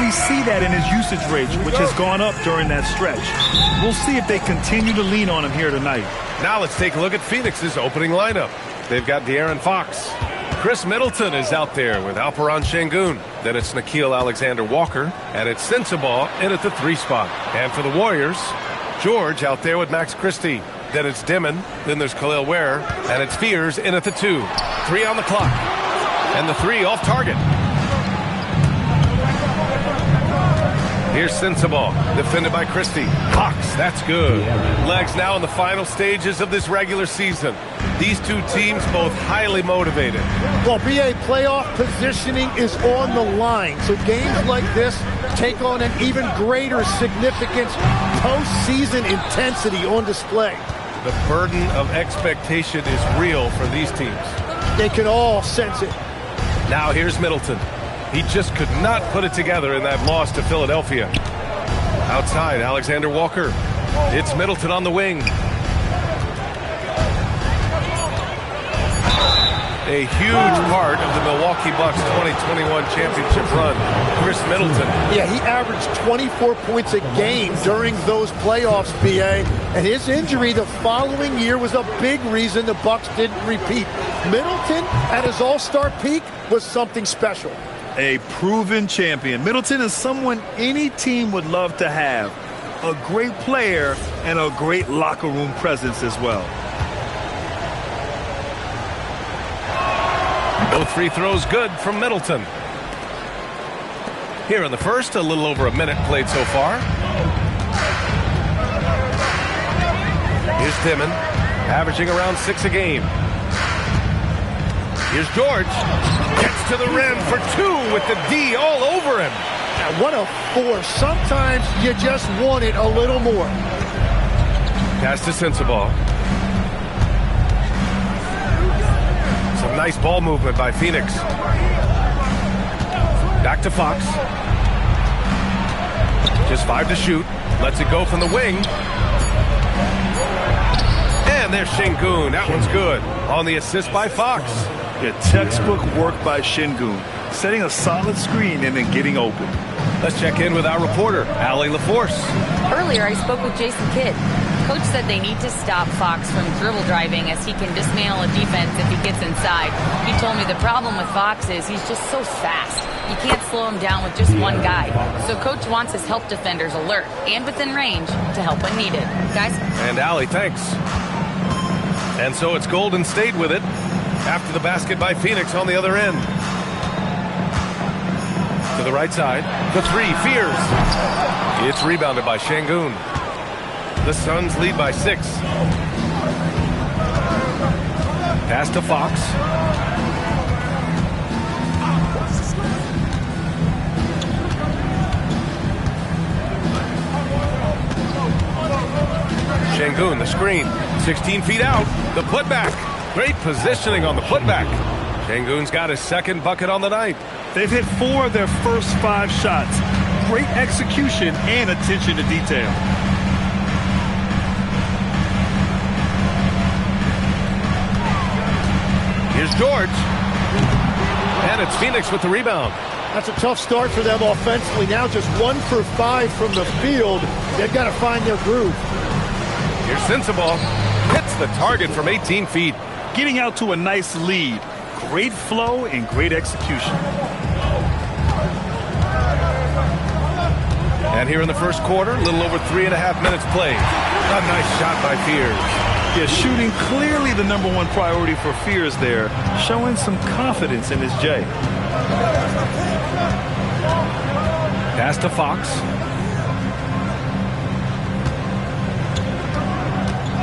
we see that in his usage rate, which has gone up during that stretch. We'll see if they continue to lean on him here tonight. Now let's take a look at Phoenix's opening lineup. They've got De'Aaron Fox. Chris Middleton is out there with Alperen Şengün. Then it's Nickeil Alexander-Walker. And it's Sensabaugh in at the 3 spot. And for the Warriors, George out there with Max Christie. Then it's Dimon. Then there's Khalil Ware. And it's Fears in at the 2. 3 on the clock. And the 3 off target. Here's Sensabaugh, defended by Christie. Fox, that's good. Legs now in the final stages of this regular season. These two teams both highly motivated. Well, BA, playoff positioning is on the line. So games like this take on an even greater significance. Postseason intensity on display. The burden of expectation is real for these teams. They can all sense it. Now here's Middleton. He just could not put it together in that loss to Philadelphia. Outside, Alexander Walker. It's Middleton on the wing. A huge part of the Milwaukee Bucks 2021 championship run. Chris Middleton. Yeah, he averaged 24 points a game during those playoffs, BA. And his injury the following year was a big reason the Bucks didn't repeat. Middleton, at his all-star peak, was something special. A proven champion. Middleton is someone any team would love to have. A great player and a great locker room presence as well. Both free throws good from Middleton. Here in the first, a little over a minute played so far. Here's Dimon, averaging around 6 a game. Here's George. Gets to the rim for 2 with the D all over him. Now, what a force. Sometimes you just want it a little more. Pass to Sensabaugh. Some nice ball movement by Phoenix. Back to Fox. Just 5 to shoot. Lets it go from the wing. And there's Şengün. That one's good. On the assist by Fox. Yeah, textbook work by Şengün, setting a solid screen and then getting open. Let's check in with our reporter, Allie LaForce. Earlier, I spoke with Jason Kidd. Coach said they need to stop Fox from dribble driving as he can dismantle a defense if he gets inside. He told me the problem with Fox is he's just so fast. You can't slow him down with just one guy. So Coach wants his help defenders alert and within range to help when needed. Guys? And Allie, thanks. And so it's Golden State with it. After the basket by Phoenix on the other end. To the right side. The 3, Fears. It's rebounded by Şengün. The Suns lead by 6. Pass to Fox. Şengün, the screen. 16 feet out. The putback. Great positioning on the putback. Şengün's got his second bucket on the night. They've hit 4 of their first 5 shots. Great execution and attention to detail. Here's George. And it's Phoenix with the rebound. That's a tough start for them offensively. Now just 1 for 5 from the field. They've got to find their groove. Here's Sensabaugh. Hits the target from 18 feet. Getting out to a nice lead. Great flow and great execution. And here in the first quarter, a little over 3.5 minutes played. A nice shot by Fears. Yeah, shooting clearly the #1 priority for Fears there, showing some confidence in his J. Pass to Fox.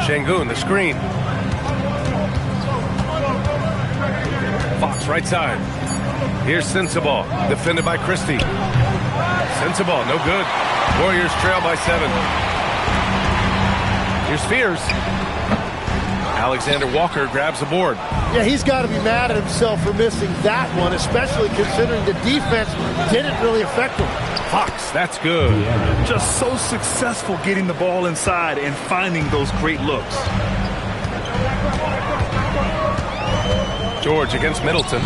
Şengün, the screen. Fox, right side. Here's Sensabaugh, defended by Christie. Sensabaugh, no good. Warriors trail by 7. Here's Fears. Alexander Walker grabs the board. Yeah, he's got to be mad at himself for missing that one, especially considering the defense didn't really affect him. Fox, that's good. Just so successful getting the ball inside and finding those great looks. George against Middleton.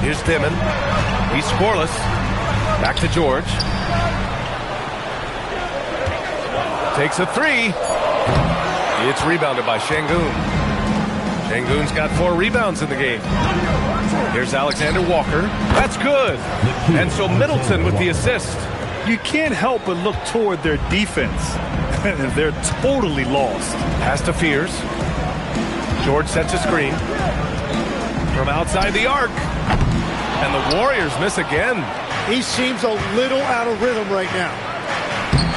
Here's Dimon. He's scoreless. Back to George. Takes a three. It's rebounded by Şengün. Şengün's got 4 rebounds in the game. Here's Alexander Walker. That's good. And so Middleton with the assist. You can't help but look toward their defense. They're totally lost. Pass to Fears. George sets a screen. From outside the arc. And the Warriors miss again. He seems a little out of rhythm right now.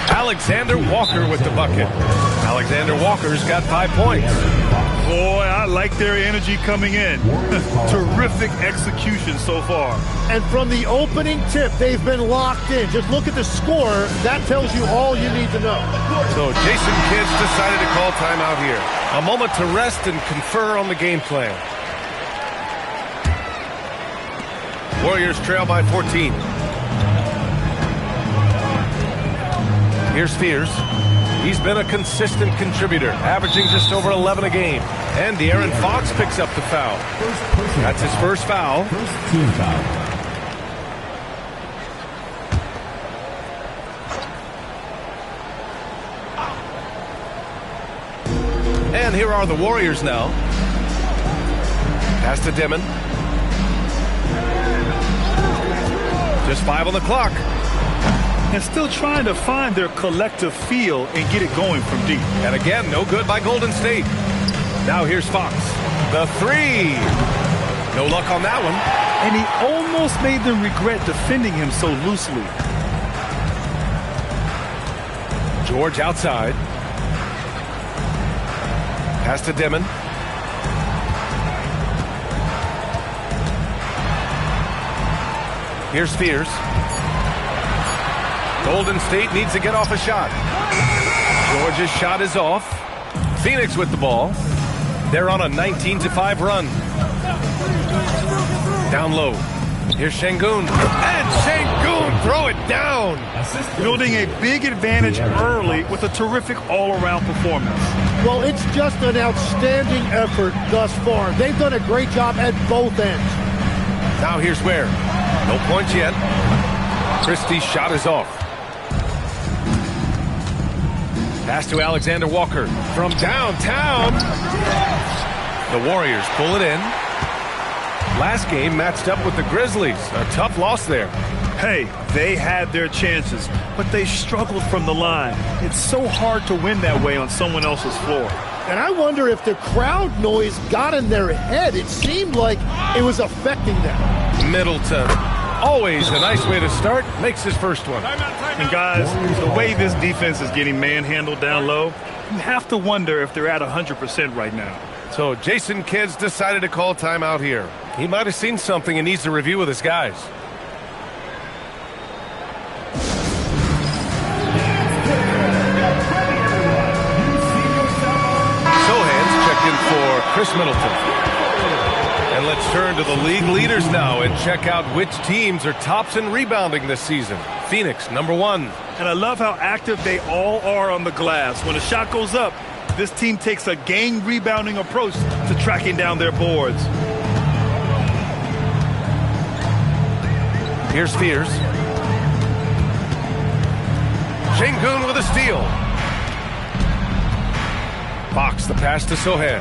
Alexander Walker with the bucket. Alexander Walker's got 5 points. Boy, I like their energy coming in. Terrific execution so far. And from the opening tip, they've been locked in. Just look at the score. That tells you all you need to know. So Jason Kidd decided to call timeout here. A moment to rest and confer on the game plan. Warriors trail by 14. Here's Fears. He's been a consistent contributor, averaging just over 11 a game. And De'Aaron Fox picks up the foul. That's his first foul. First team foul. And here are the Warriors now. Pass to Dimon. Just 5 on the clock. And still trying to find their collective feel and get it going from deep. And again, no good by Golden State. Now here's Fox. The 3. No luck on that one. And he almost made them regret defending him so loosely. George outside. Pass to Dimon. Here's Fears. Golden State needs to get off a shot. George's shot is off. Phoenix with the ball. They're on a 19-5 run. Down low. Here's Şengün. And Şengün throw it down. Building a big advantage early with a terrific all-around performance. Well, it's just an outstanding effort thus far. They've done a great job at both ends. Now here's Ware. No points yet. Christie's shot is off. Pass to Alexander Walker from downtown. The Warriors pull it in. Last game matched up with the Grizzlies. A tough loss there. Hey, they had their chances, but they struggled from the line. It's so hard to win that way on someone else's floor. And I wonder if the crowd noise got in their head. It seemed like it was affecting them. Middleton, always a nice way to start, makes his first one. And guys, the way this defense is getting manhandled down low, you have to wonder if they're at 100% right now. So Jason Kidd decided to call timeout here. He might have seen something and needs to review with his guys. Sohan's checked in for Chris Middleton. And let's turn to the league leaders now and check out which teams are tops in rebounding this season. Phoenix, #1. And I love how active they all are on the glass. When a shot goes up, this team takes a game rebounding approach to tracking down their boards. Here's Fears. Şengün with a steal. Fox, the pass to Sohan.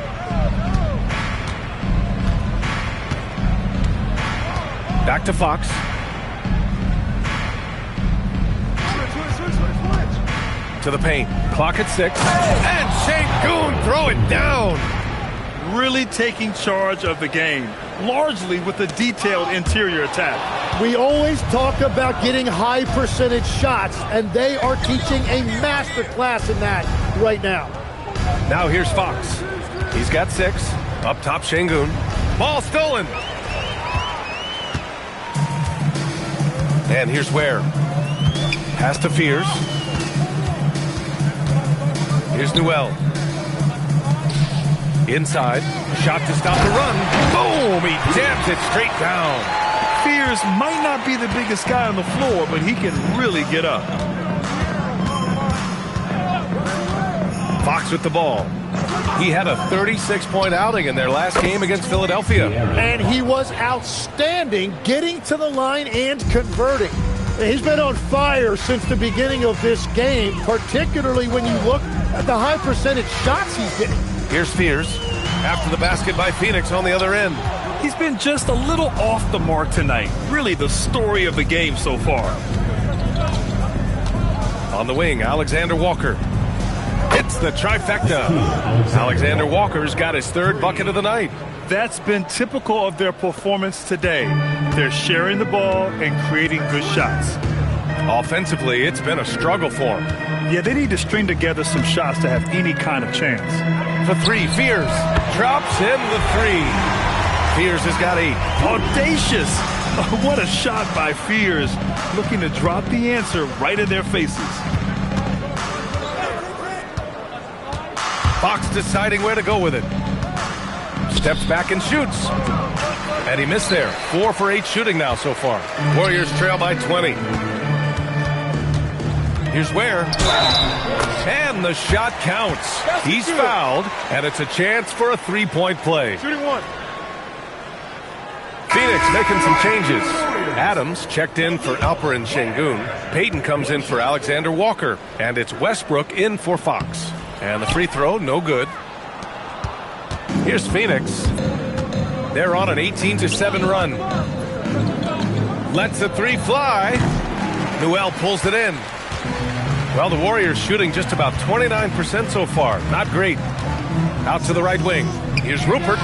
Back to Fox. To the paint. Clock at 6. And Şengün throw it down. Really taking charge of the game, largely with a detailed interior attack. We always talk about getting high percentage shots, and they are teaching a master class in that right now. Now here's Fox. He's got 6. Up top, Şengün. Ball stolen. And here's Ware. Pass to Fears. Here's Newell. Inside. Shot to stop the run. Boom! He jams it straight down. Fears might not be the biggest guy on the floor, but he can really get up. Fox with the ball. He had a 36-point outing in their last game against Philadelphia. And he was outstanding getting to the line and converting. He's been on fire since the beginning of this game, particularly when you look at the high percentage shots he's getting. Here's Fears after the basket by Phoenix on the other end. He's been just a little off the mark tonight. Really the story of the game so far. On the wing, Alexander Walker. It's the trifecta. Alexander Walker's got his third bucket of the night. That's been typical of their performance today. They're sharing the ball and creating good shots. Offensively, it's been a struggle for them. Yeah, they need to string together some shots to have any kind of chance. For three, Fears drops in the three. Fears has got 8. Audacious! What a shot by Fears, looking to drop the answer right in their faces. Fox deciding where to go with it. Steps back and shoots. And he missed there. 4 for 8 shooting now so far. Warriors trail by 20. Here's Ware. And the shot counts. He's fouled, and it's a chance for a three-point play. Shooting one. Phoenix making some changes. Adams checked in for Alperen Şengün. Payton comes in for Alexander Walker. And it's Westbrook in for Fox. And the free throw, no good. Here's Phoenix. They're on an 18-7 run. Lets the three fly. Newell pulls it in. Well, the Warriors shooting just about 29% so far. Not great. Out to the right wing. Here's Rupert.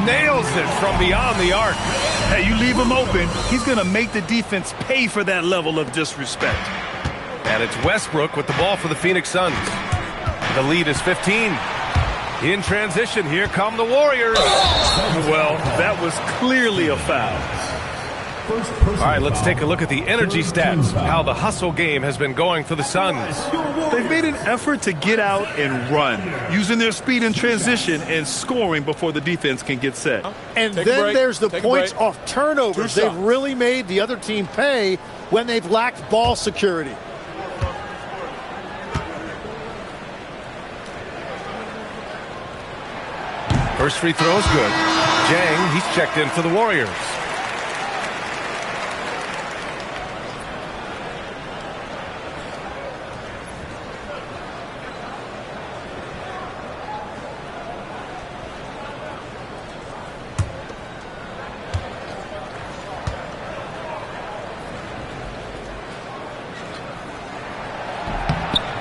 Nails it from beyond the arc. Hey, you leave him open, he's going to make the defense pay for that level of disrespect. And it's Westbrook with the ball for the Phoenix Suns. The lead is 15. In transition, here come the Warriors. Well, that was clearly a foul. All right, let's take a look at the energy stats, how the hustle game has been going for the Suns. They've made an effort to get out and run, using their speed in transition and scoring before the defense can get set. And then there's the points off turnovers. They've really made the other team pay when they've lacked ball security. First free throw is good. Jang, he's checked in for the Warriors.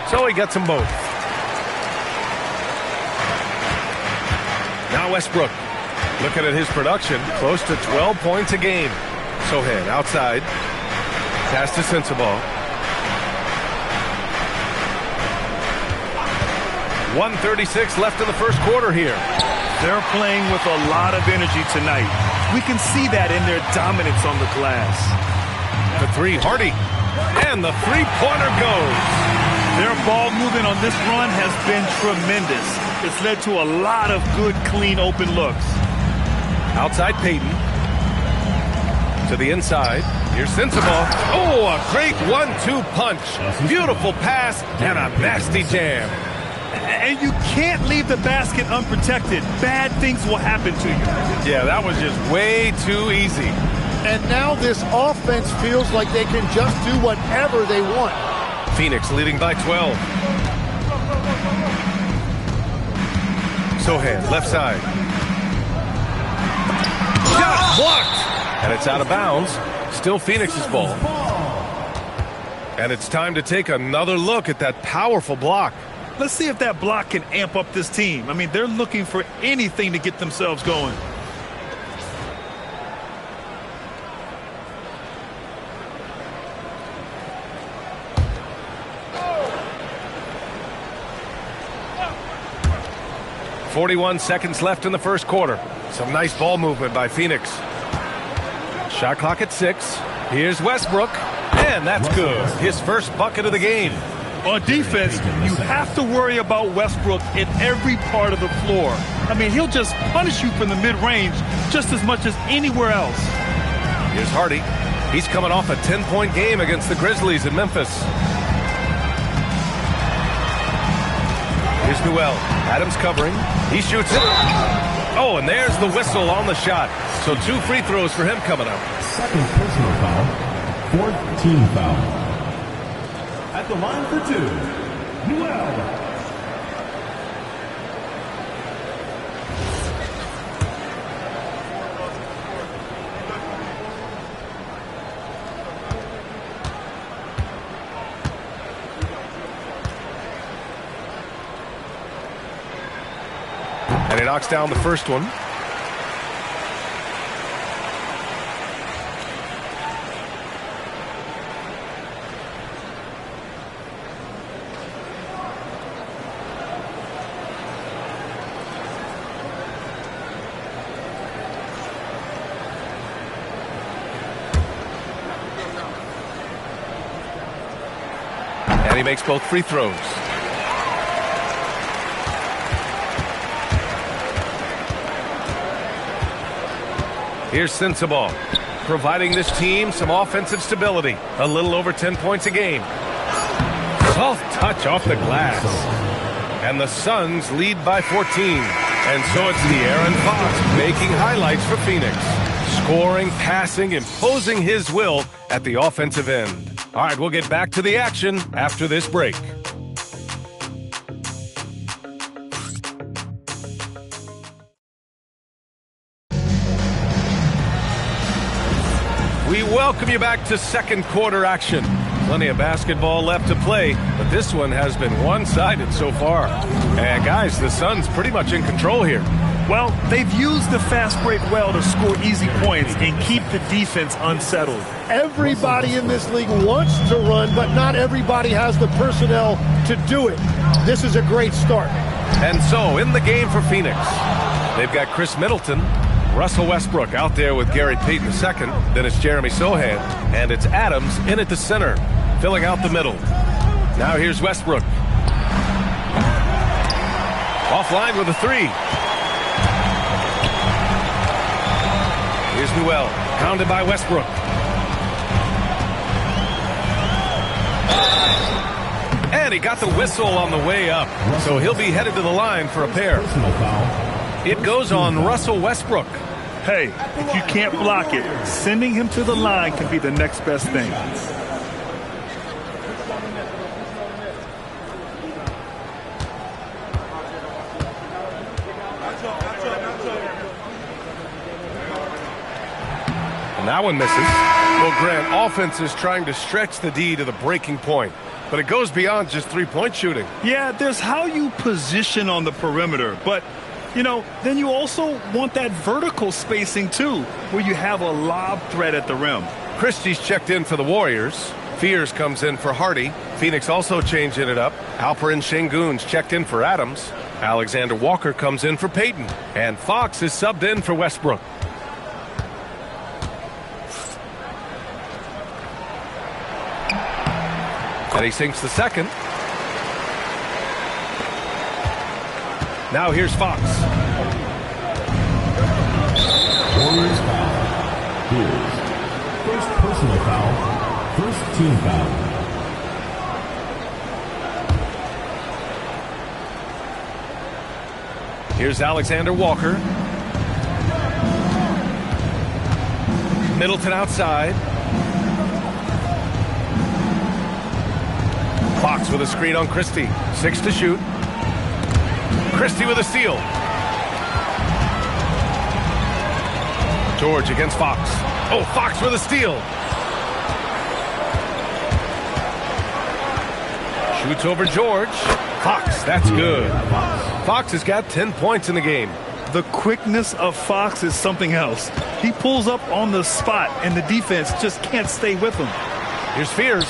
So he gets them both. Now Westbrook, looking at his production, close to 12 points a game. Sohan outside, pass to Sensabaugh. 1:36 left in the first quarter here. They're playing with a lot of energy tonight. We can see that in their dominance on the glass. The three, Hardy, and the three-pointer goes. Their ball movement on this run has been tremendous. It's led to a lot of good, clean, open looks. Outside Payton. To the inside. Here's Sensabaugh. Oh, a great 1-2 punch. Beautiful pass and a nasty jam. And you can't leave the basket unprotected. Bad things will happen to you. Yeah, that was just way too easy. And now this offense feels like they can just do whatever they want. Phoenix leading by 12. Sohan, left side. Shot blocked! And it's out of bounds. Still Phoenix's ball. And it's time to take another look at that powerful block. Let's see if that block can amp up this team. I mean, they're looking for anything to get themselves going. .41 seconds left in the first quarter. Some nice ball movement by Phoenix. Shot clock at 6. Here's Westbrook. And that's good. His first bucket of the game. On defense, you have to worry about Westbrook in every part of the floor. I mean, he'll just punish you from the mid-range just as much as anywhere else. Here's Hardy. He's coming off a 10-point game against the Grizzlies in Memphis. Here's Newell. Adams covering. He shoots it. Oh, and there's the whistle on the shot. So 2 free throws for him coming up. Second personal foul. 4th team foul. At the line for 2, Newell. And he knocks down the first one. And he makes both free throws. Here's Sensabaugh, providing this team some offensive stability. A little over 10 points a game. Soft touch off the glass. And the Suns lead by 14. And so it's De'Aaron Fox making highlights for Phoenix. Scoring, passing, imposing his will at the offensive end. All right, we'll get back to the action after this break. We welcome you back to second quarter action. Plenty of basketball left to play, but this one has been one-sided so far. And guys, the Suns pretty much in control here. Well, they've used the fast break well to score easy points and keep the defense unsettled. Everybody in this league wants to run, but not everybody has the personnel to do it. This is a great start. And so, in the game for Phoenix, they've got Chris Middleton, Russell Westbrook out there with Gary Payton II. Then it's Jeremy Sohan. And it's Adams in at the center, filling out the middle. Now here's Westbrook. Offline with a 3. Here's Newell, pounded by Westbrook. And he got the whistle on the way up. So he'll be headed to the line for a pair. It goes on Russell Westbrook. Hey, if you can't block it, sending him to the line can be the next best thing. And that one misses. Well, Grant, offense is trying to stretch the D to the breaking point. But it goes beyond just three-point shooting. Yeah, there's how you position on the perimeter. But, you know, then you also want that vertical spacing, too, where you have a lob threat at the rim. Christie's checked in for the Warriors. Fears comes in for Hardy. Phoenix also changing it up. Alperen Sengun's checked in for Adams. Alexander Walker comes in for Payton. And Fox is subbed in for Westbrook. And he sinks the second. Now here's Fox. Warriors foul. Here's first personal foul, first team foul. Here's Alexander Walker. Middleton outside. Fox with a screen on Christie. 6 to shoot. Christie with a steal. George against Fox. Oh, Fox with a steal. Shoots over George. Fox, that's good. Fox has got 10 points in the game. The quickness of Fox is something else. He pulls up on the spot, and the defense just can't stay with him. Here's Fears.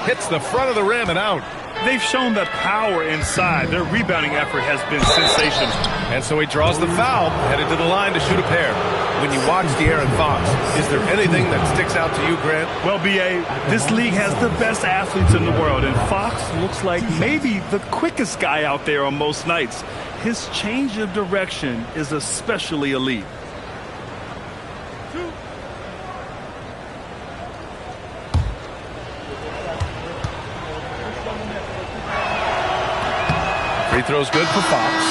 Hits the front of the rim and out. They've shown that power inside. Their rebounding effort has been sensational. And so he draws the foul, headed to the line to shoot a pair. When you watch De'Aaron Fox, is there anything that sticks out to you, Grant? Well, B.A., this league has the best athletes in the world, and Fox looks like maybe the quickest guy out there on most nights. His change of direction is especially elite. Free throw's good for Fox.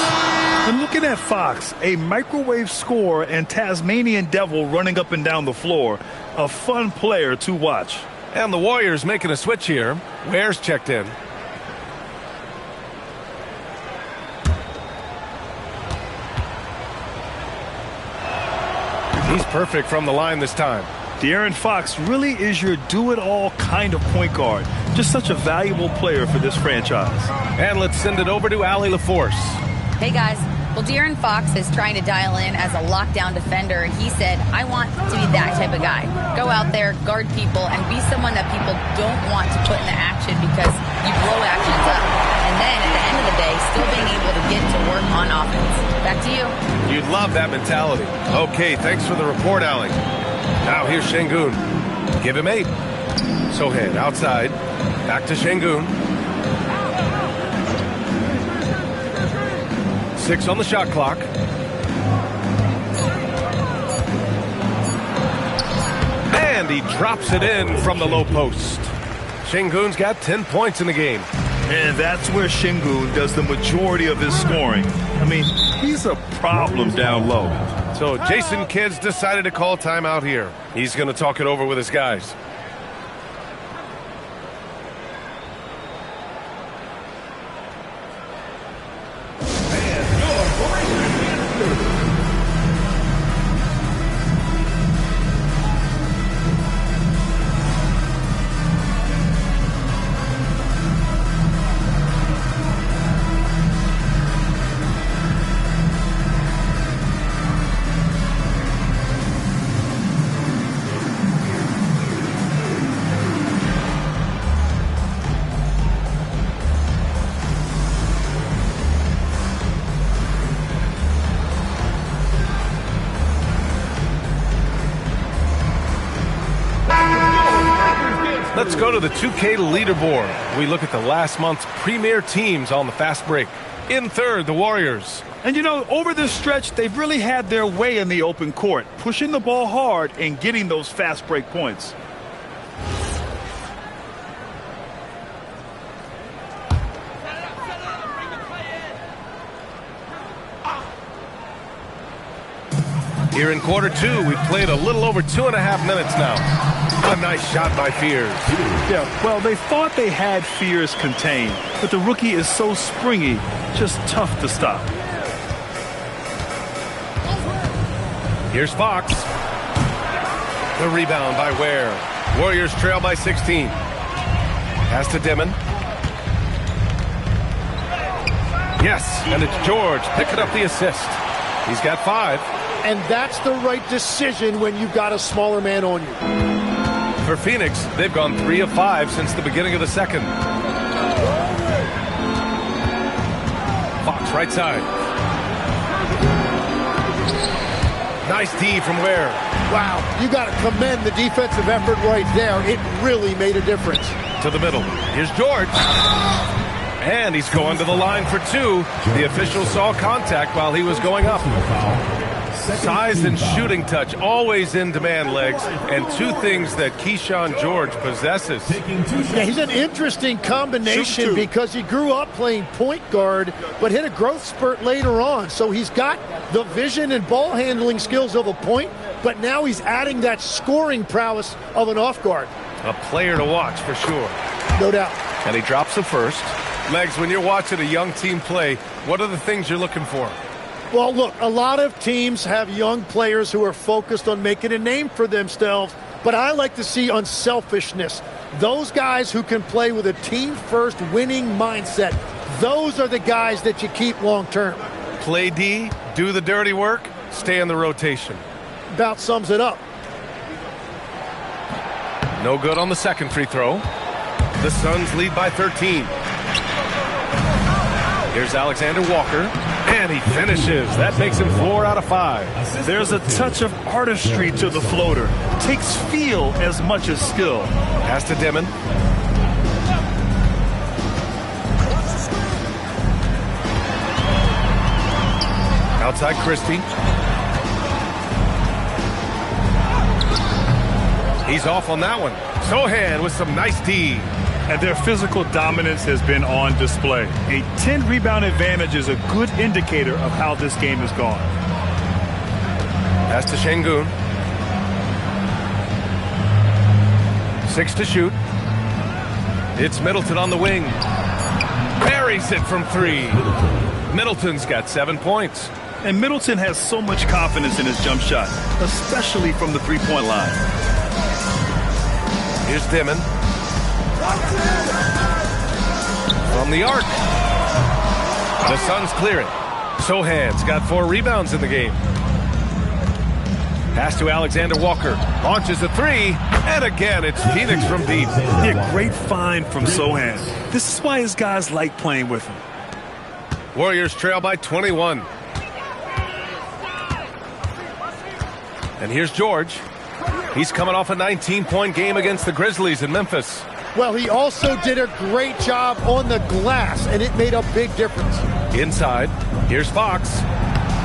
And looking at Fox, a microwave scorer and Tasmanian devil running up and down the floor. A fun player to watch. And the Warriors making a switch here. Ware's checked in. He's perfect from the line this time. De'Aaron Fox really is your do-it-all kind of point guard. Just such a valuable player for this franchise. And let's send it over to Allie LaForce. Hey, guys. Well, De'Aaron Fox is trying to dial in as a lockdown defender. He said, I want to be that type of guy. Go out there, guard people, and be someone that people don't want to put into action because you blow actions up. And then at the end of the day, still being able to get to work on offense. Back to you. You'd love that mentality. Okay, thanks for the report, Allie. Now here's Şengün. Give him 8. Sohan outside. Back to Şengün. 6 on the shot clock. And he drops it in from the low post. Şengün's got 10 points in the game. And that's where Şengün does the majority of his scoring. I mean, he's a problem down low. So Jason Kidd's decided to call timeout here. He's going to talk it over with his guys. Let's go to the 2K leaderboard. We look at the last month's premier teams on the fast break. In third, the Warriors. And you know, over this stretch, they've really had their way in the open court, pushing the ball hard and getting those fast break points. Here in quarter 2, we've played a little over 2.5 minutes now. A nice shot by Fears. Yeah, well, they thought they had Fears contained, but the rookie is so springy, just tough to stop. Here's Fox. The rebound by Ware. Warriors trail by 16. Pass to Dimon. Yes, and it's George picking up the assist. He's got 5. And that's the right decision when you've got a smaller man on you. For Phoenix, they've gone 3 of 5 since the beginning of the second. Fox right side. Nice D from Ware. Wow, you got to commend the defensive effort right there. It really made a difference. To the middle. Here's George. And he's going to the line for 2. The official saw contact while he was going up. Size and shooting touch always in demand, Legs, and 2 things that Keyshawn George possesses. Yeah, he's an interesting combination because he grew up playing point guard but hit a growth spurt later on. So he's got the vision and ball handling skills of a point, but now he's adding that scoring prowess of an off guard. A player to watch for sure. No doubt. And he drops the first. Legs, when you're watching a young team play, what are the things you're looking for? Well, look, a lot of teams have young players who are focused on making a name for themselves, but I like to see unselfishness. Those guys who can play with a team-first winning mindset, those are the guys that you keep long-term. Play D, do the dirty work, stay in the rotation. About sums it up. No good on the second free throw. The Suns lead by 13. Here's Alexander Walker, and he finishes. That makes him 4 out of 5. There's a touch of artistry to the floater. Takes feel as much as skill. Pass to Dimon. Outside Christie. He's off on that one. Sohan with some nice D. And their physical dominance has been on display. A 10-rebound advantage is a good indicator of how this game has gone. Pass to Şengün. 6 to shoot. It's Middleton on the wing. Buries it from 3. Middleton's got 7 points. And Middleton has so much confidence in his jump shot, especially from the three-point line. Here's Dimon. From the arc. The Suns clear it. Sohan's got 4 rebounds in the game. Pass to Alexander Walker. Launches a 3. And again, it's Phoenix from deep. Yeah, great find from Sohan. This is why his guys like playing with him. Warriors trail by 21. And here's George. He's coming off a 19-point game against the Grizzlies in Memphis. Well, he also did a great job on the glass, and it made a big difference. Inside, here's Fox.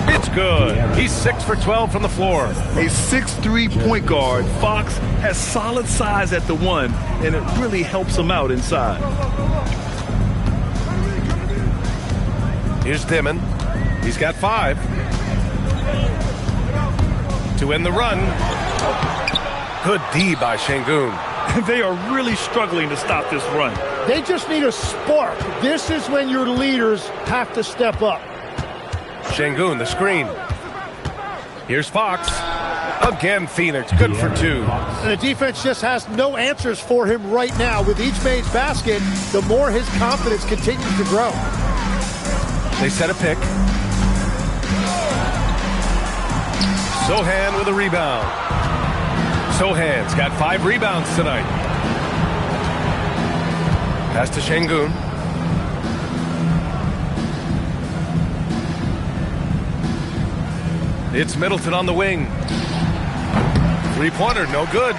It's good. He's 6 for 12 from the floor. A 6'3" point guard, Fox has solid size at the 1, and it really helps him out inside. Here's Dimon. He's got 5. To end the run. Good D by Şengün. They are really struggling to stop this run. They just need a spark. This is when your leaders have to step up. Şengün, the screen. Here's Fox. Again, Phoenix, good for 2. And the defense just has no answers for him right now. With each made basket, the more his confidence continues to grow. They set a pick. Sohan with a rebound. Sohan's got 5 rebounds tonight. Pass to Şengün. It's Middleton on the wing. 3-pointer, no good.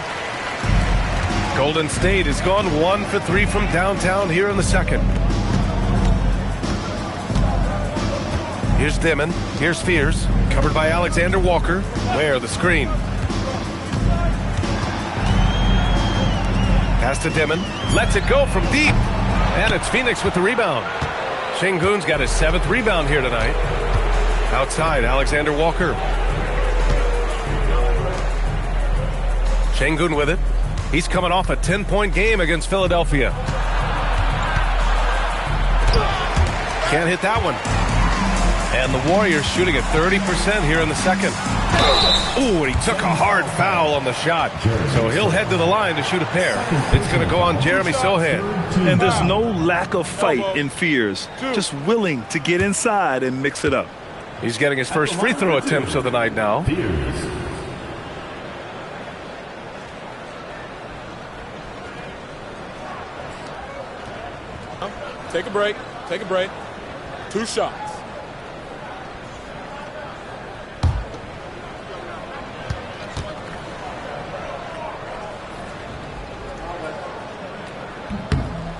Golden State has gone 1 for 3 from downtown here in the second. Here's Dimon. Here's Fears. Covered by Alexander Walker. Where the screen. Pass to Dimon. Lets it go from deep. And it's Phoenix with the rebound. Şengün's got his 7th rebound here tonight. Outside, Alexander Walker. Şengün with it. He's coming off a 10-point game against Philadelphia. Can't hit that one. And the Warriors shooting at 30% here in the second. Ooh, and he took a hard foul on the shot. So he'll head to the line to shoot a pair. It's going to go on Jeremy Sohan. And there's no lack of fight in Fears. Just willing to get inside and mix it up. He's getting his first free throw attempts of the night now. Take a break. Take a break. 2 shots.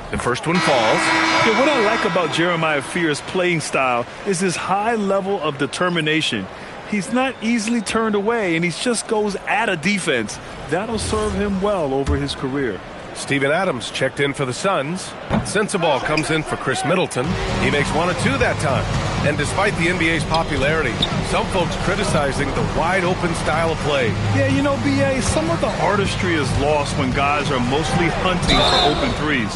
The first one falls. Yeah, what I like about Jeremiah Fears' playing style is his high level of determination. He's not easily turned away, and he just goes at a defense. That'll serve him well over his career. Steven Adams checked in for the Suns. Sensabaugh comes in for Chris Middleton. He makes 1 of 2 that time. And despite the NBA's popularity, some folks criticizing the wide-open style of play. Yeah, you know, B.A., some of the artistry is lost when guys are mostly hunting for open threes.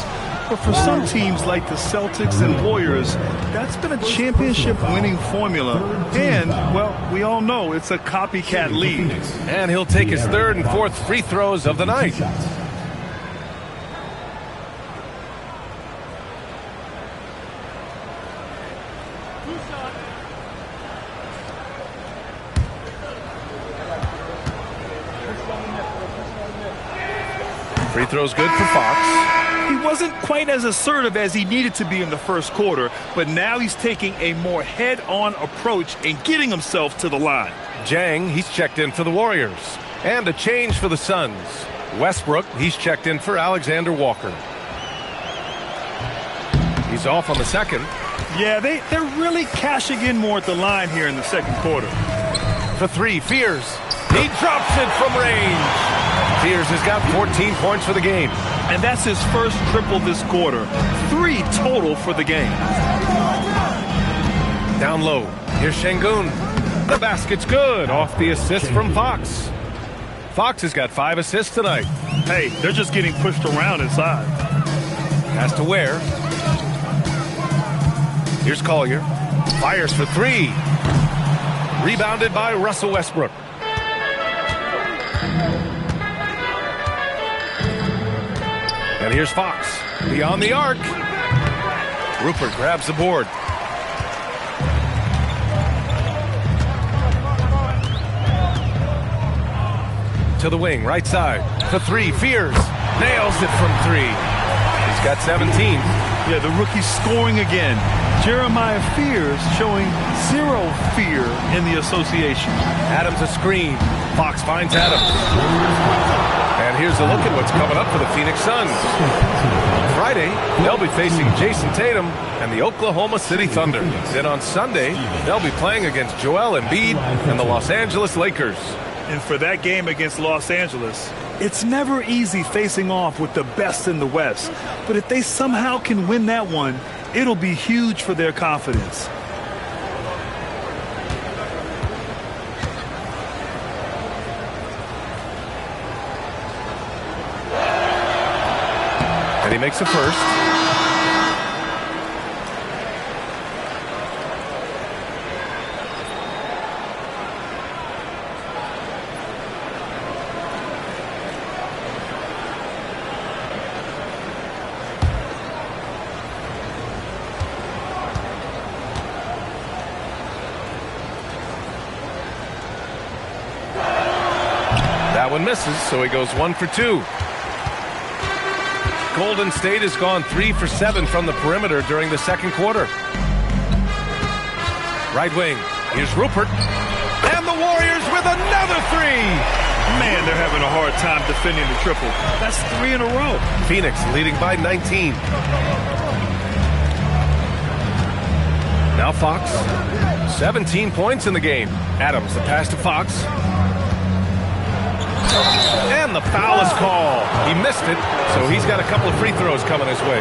But for some teams like the Celtics and Warriors, that's been a championship-winning formula. And, well, we all know it's a copycat league. And he'll take his 3rd and 4th free throws of the night. Free throw's good for Fox. He wasn't quite as assertive as he needed to be in the first quarter, but now he's taking a more head-on approach and getting himself to the line. Jang, he's checked in for the Warriors. And a change for the Suns. Westbrook, he's checked in for Alexander Walker. He's off on the second. Yeah, they're really cashing in more at the line here in the second quarter. For 3, Fears. He drops it from range. Fears has got 14 points for the game. And that's his first triple this quarter. 3 total for the game. Down low. Here's Şengün. The basket's good off the assist from Fox. Fox has got 5 assists tonight. Hey, they're just getting pushed around inside. Has to Ware. Here's Collier. Fires for 3. Rebounded by Russell Westbrook. And here's Fox. Beyond the arc. Rupert grabs the board. To the wing, right side. For 3, Fears. Nails it from 3. He's got 17. Yeah, the rookie's scoring again. Jeremiah Fears showing 0 fear in the association. Adams a screen. Fox finds Adams. And here's a look at what's coming up for the Phoenix Suns. Friday, they'll be facing Jason Tatum and the Oklahoma City Thunder. Then on Sunday, they'll be playing against Joel Embiid and the Los Angeles Lakers. And for that game against Los Angeles, it's never easy facing off with the best in the West. But if they somehow can win that one, it'll be huge for their confidence. And he makes a first. That one misses, so he goes 1 for 2. Golden State has gone 3 for 7 from the perimeter during the second quarter. Right wing, here's Rupert. And the Warriors with another 3. Man, they're having a hard time defending the triple. That's 3 in a row. Phoenix leading by 19. Now Fox. 17 points in the game. Adams, the pass to Fox. And the foul is called. He missed it, so he's got a couple of free throws coming his way.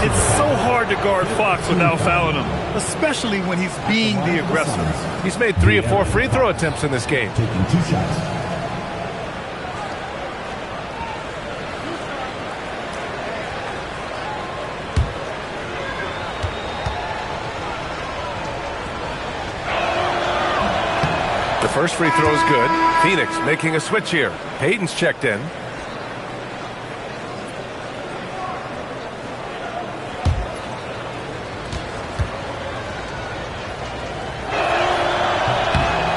It's so hard to guard Fox without fouling him, especially when he's being the aggressor. He's made 3 or 4 free throw attempts in this game. Taking 2 shots. The first free throw is good. Phoenix making a switch here. Payton's checked in.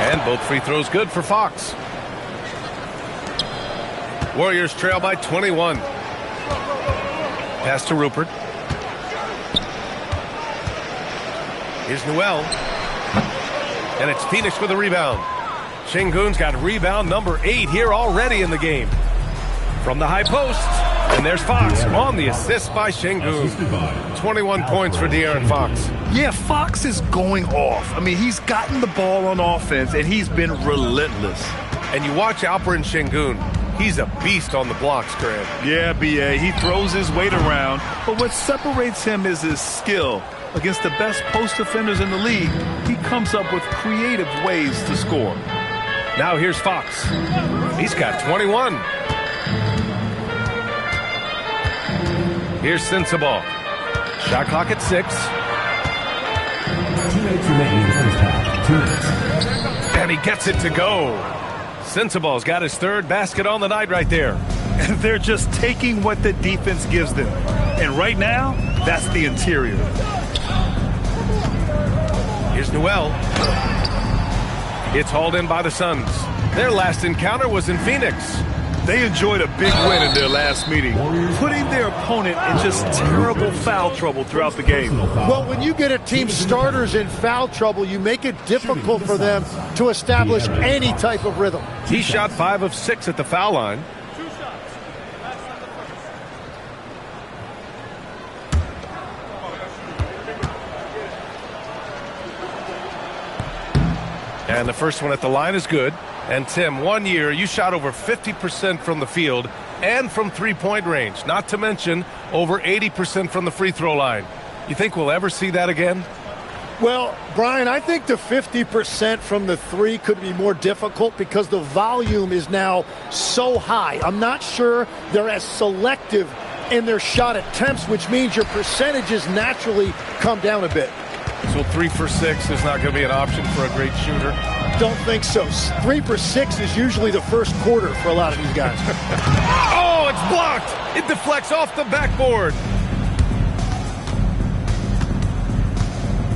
And both free throws good for Fox. Warriors trail by 21. Pass to Rupert. Here's Newell. And it's Phoenix with a rebound. Şengün's got rebound number 8 here already in the game. From the high post. And there's Fox on the assist by Şengün. 21 points for De'Aaron Fox. Yeah, Fox is going off. I mean, he's gotten the ball on offense, and he's been relentless. And you watch Alperen Şengün. He's a beast on the blocks, Grant. Yeah, B.A., he throws his weight around, but what separates him is his skill. Against the best post defenders in the league, he comes up with creative ways to score. Now here's Fox. He's got 21. Here's Sensabaugh. Shot clock at 6. 2 minutes remaining in the first half. 2 minutes. And he gets it to go. Sensabaugh's got his 3rd basket on the night right there. And they're just taking what the defense gives them. And right now, that's the interior. Here's Newell. It's hauled in by the Suns. Their last encounter was in Phoenix. They enjoyed a big win in their last meeting, putting their opponent in just terrible foul trouble throughout the game. Well, when you get a team's starters in foul trouble, you make it difficult for them to establish any type of rhythm. He shot 5 of 6 at the foul line. And the first one at the line is good. And Tim, 1 year, you shot over 50% from the field and from three-point range. Not to mention over 80% from the free throw line. You think we'll ever see that again? Well, Brian, I think the 50% from the three could be more difficult because the volume is now so high. I'm not sure they're as selective in their shot attempts, which means your percentages naturally come down a bit. So 3 for 6 is not going to be an option for a great shooter? Don't think so. 3 for 6 is usually the first quarter for a lot of these guys. Oh, it's blocked. It deflects off the backboard.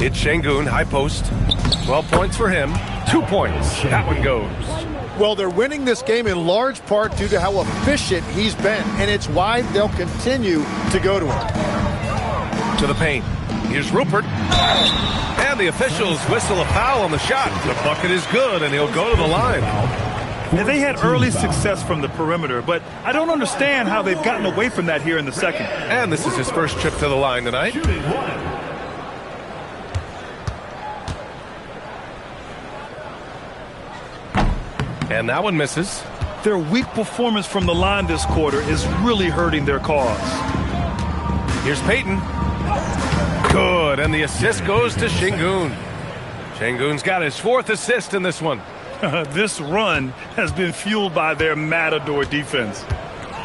It's Şengün, high post. 12 points for him. 2 points. That one goes. Well, they're winning this game in large part due to how efficient he's been, and it's why they'll continue to go to him. To the paint. Here's Rupert. And the officials whistle a foul on the shot. The bucket is good, and he'll go to the line. And they had early success from the perimeter, but I don't understand how they've gotten away from that here in the second. And this is his first trip to the line tonight. And that one misses. Their weak performance from the line this quarter is really hurting their cause. Here's Payton. Good, and the assist goes to Şengün. Şengün's got his 4th assist in this one. This run has been fueled by their matador defense.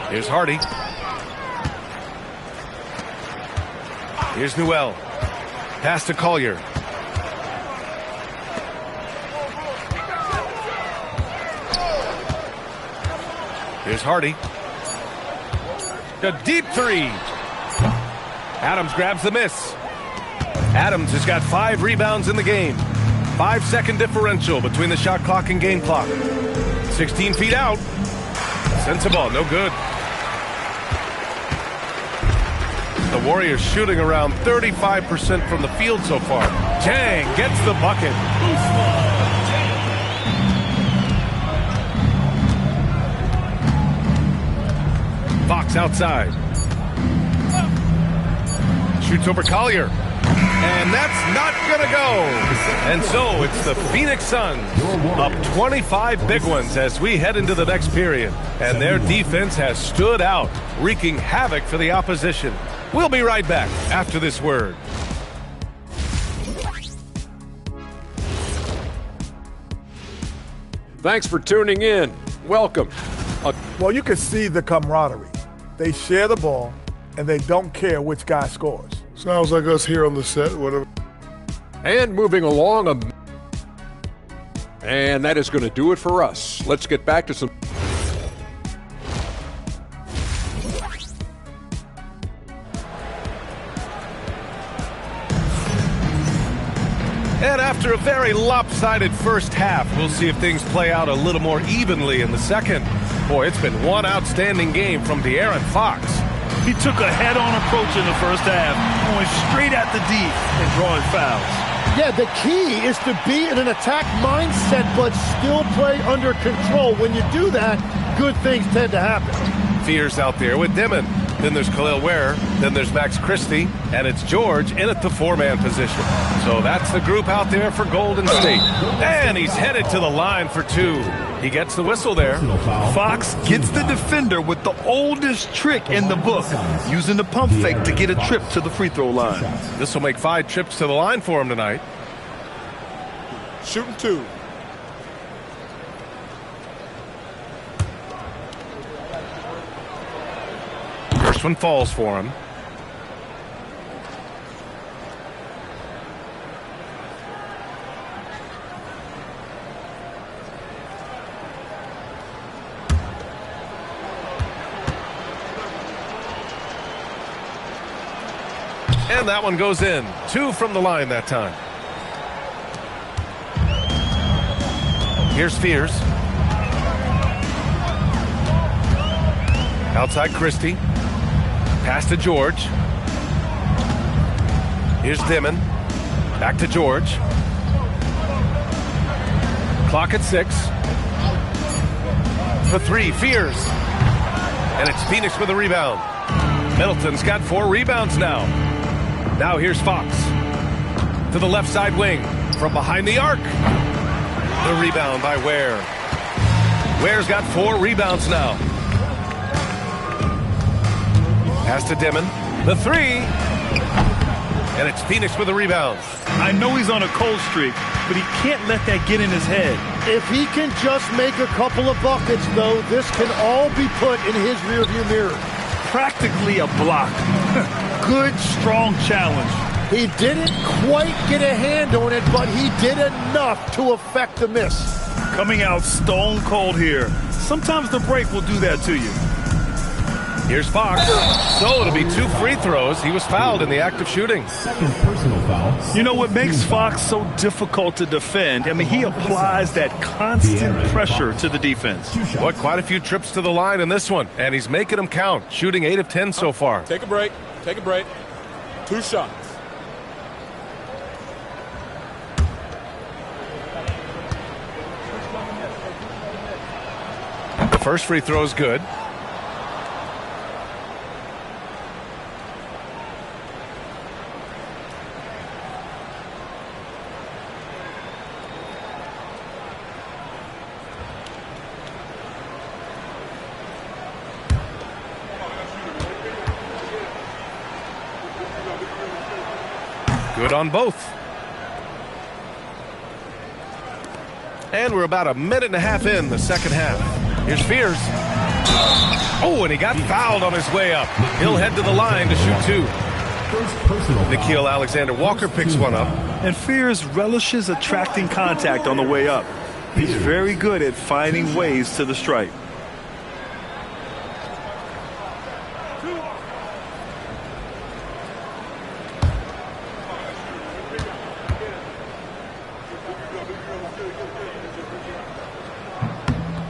Here's Hardy. Here's Newell. Pass to Collier. Here's Hardy. A deep three. Adams grabs the miss. Adams has got 5 rebounds in the game. 5-second differential between the shot clock and game clock. 16 feet out. Sensible, no good. The Warriors shooting around 35% from the field so far. Chang gets the bucket. Fox outside. Shoots over Collier. And that's not going to go. And so it's the Phoenix Suns up 25 big ones as we head into the next period. And their defense has stood out, wreaking havoc for the opposition. We'll be right back after this word. Thanks for tuning in. Welcome. Well, you can see the camaraderie. They share the ball, and they don't care which guy scores. Sounds like us here on the set, whatever. And moving along, and that is going to do it for us. Let's get back to some. And after a very lopsided first half, we'll see if things play out a little more evenly in the second. Boy, it's been one outstanding game from De'Aaron Fox. He took a head-on approach in the first half, going straight at the D and drawing fouls. Yeah, the key is to be in an attack mindset but still play under control. When you do that, good things tend to happen. Fears out there with Dimon. Then there's Khalil Ware. Then there's Max Christie. And it's George in at the 4-man position. So that's the group out there for Golden State. And he's headed to the line for 2. He gets the whistle there. Fox gets the defender with the oldest trick in the book, using the pump fake to get a trip to the free throw line. This will make 5 trips to the line for him tonight. Shooting 2. First one falls for him. And that one goes in. 2 from the line that time. Here's Fears. Outside Christie. Pass to George. Here's Dimon. Back to George. Clock at 6. For 3, Fears. And it's Phoenix with a rebound. Middleton's got 4 rebounds now. Now here's Fox. To the left side wing. From behind the arc. The rebound by Ware. Ware's got 4 rebounds now. Pass to Dimon. The 3. And it's Phoenix with the rebound. I know he's on a cold streak, but he can't let that get in his head. If he can just make a couple of buckets, though, this can all be put in his rearview mirror. Practically a block. Good, strong challenge. He didn't quite get a hand on it, but he did enough to affect the miss. Coming out stone cold here. Sometimes the break will do that to you. Here's Fox. So it'll be 2 free throws. He was fouled in the act of shooting. Second personal foul. You know what makes Fox so difficult to defend? I mean, he applies that constant pressure to the defense. What, quite a few trips to the line in this one, and he's making them count, shooting 8 of 10 so far. Take a break. Take a break. 2 shots. The first free throw is good. Good on both. And we're about a minute and a half in the second half. Here's Fears. Oh, and he got fouled on his way up. He'll head to the line to shoot 2. Nickeil Alexander-Walker picks one up. And Fears relishes attracting contact on the way up. He's very good at finding ways to the stripe.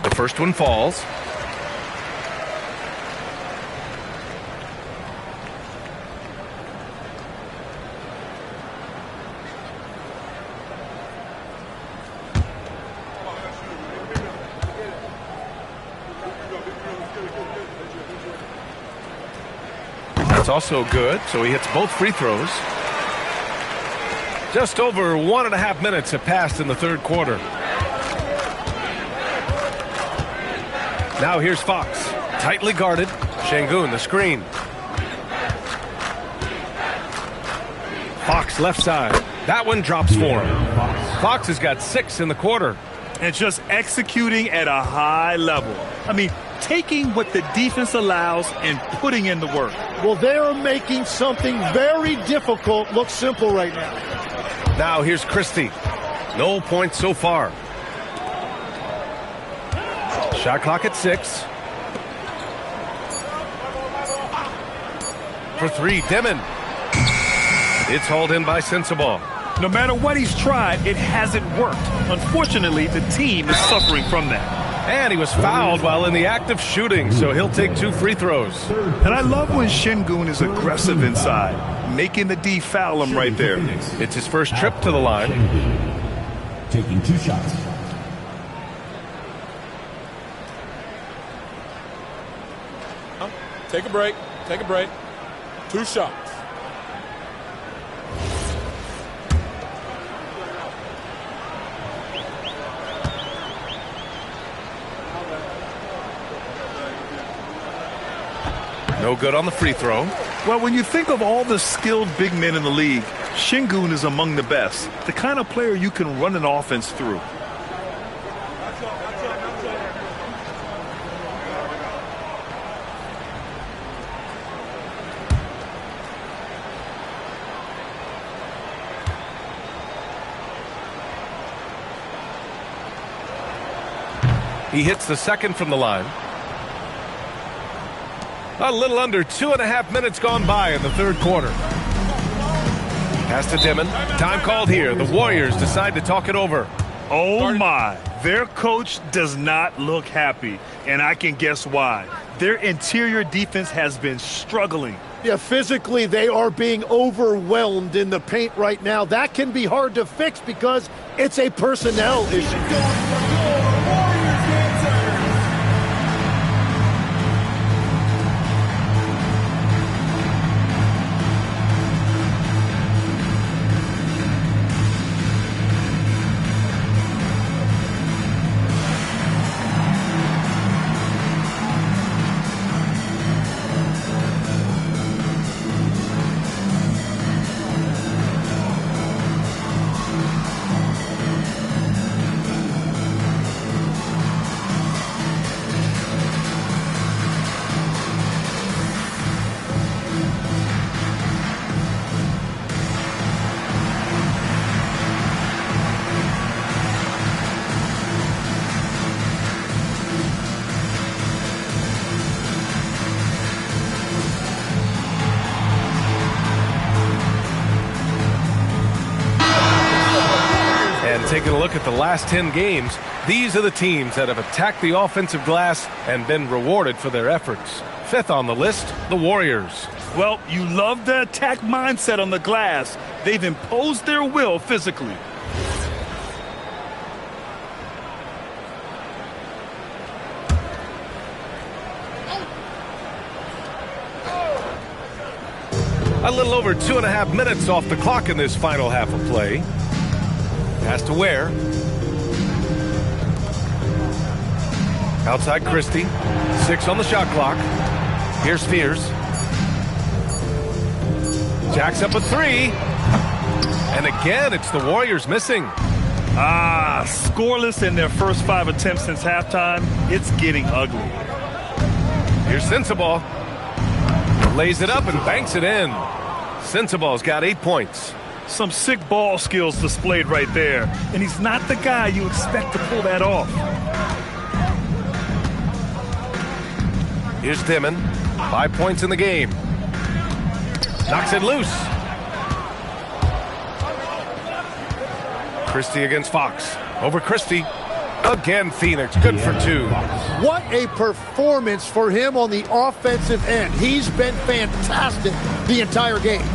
The first one falls. That's also good, so he hits both free throws. Just over 1.5 minutes have passed in the third quarter. Now here's Fox. Tightly guarded. Şengün, the screen. Fox left side. That one drops for him. Fox has got 6 in the quarter. And just executing at a high level. I mean, taking what the defense allows and putting in the work. Well, they're making something very difficult look simple right now. Now here's Christie. No points so far. Shot clock at 6. For 3, Dimon. It's hauled in by Sensabaugh. No matter what he's tried, it hasn't worked. Unfortunately, the team is suffering from that. And he was fouled while in the act of shooting, so he'll take 2 free throws. And I love when Şengün is aggressive inside, making the D foul him right there. It's his first trip to the line. Taking 2 shots. Take a break. Take a break. 2 shots. No good on the free throw. Well, when you think of all the skilled big men in the league, Şengün is among the best. The kind of player you can run an offense through. He hits the second from the line. A little under 2.5 minutes gone by in the third quarter. Pass to Dimon. Time called here. The Warriors decide to talk it over. Oh my, their coach does not look happy, and I can guess why. Their interior defense has been struggling. Yeah, physically they are being overwhelmed in the paint right now. That can be hard to fix because it's a personnel issue. Taking a look at the last 10 games, these are the teams that have attacked the offensive glass and been rewarded for their efforts. Fifth on the list, the Warriors. Well, you love the attack mindset on the glass. They've imposed their will physically. A little over 2.5 minutes off the clock in this final half of play. Pass to Ware. Outside Christie. 6 on the shot clock. Here's Fears. Jacks up a 3. And again, it's the Warriors missing. Scoreless in their first 5 attempts since halftime. It's getting ugly. Here's Sensabaugh. Lays it up and banks it in. Sensabaugh's got 8 points. Some sick ball skills displayed right there. And he's not the guy you expect to pull that off. Here's Dimon. 5 points in the game. Knocks it loose. Christie against Fox. Over Christie. Again, Phoenix. Good for 2. What a performance for him on the offensive end. He's been fantastic the entire game.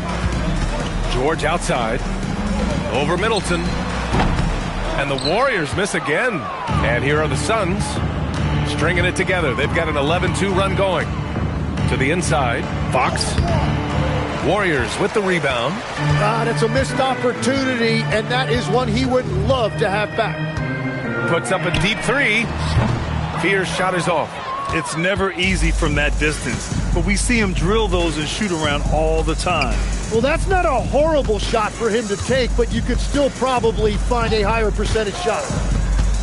George outside. Over Middleton. And the Warriors miss again. And here are the Suns stringing it together. They've got an 11-2 run going. To the inside. Fox. Warriors with the rebound. That's a missed opportunity, and that is one he would love to have back. Puts up a deep 3. Fears shot is off. It's never easy from that distance, but we see him drill those and shoot around all the time. Well, that's not a horrible shot for him to take, but you could still probably find a higher percentage shot.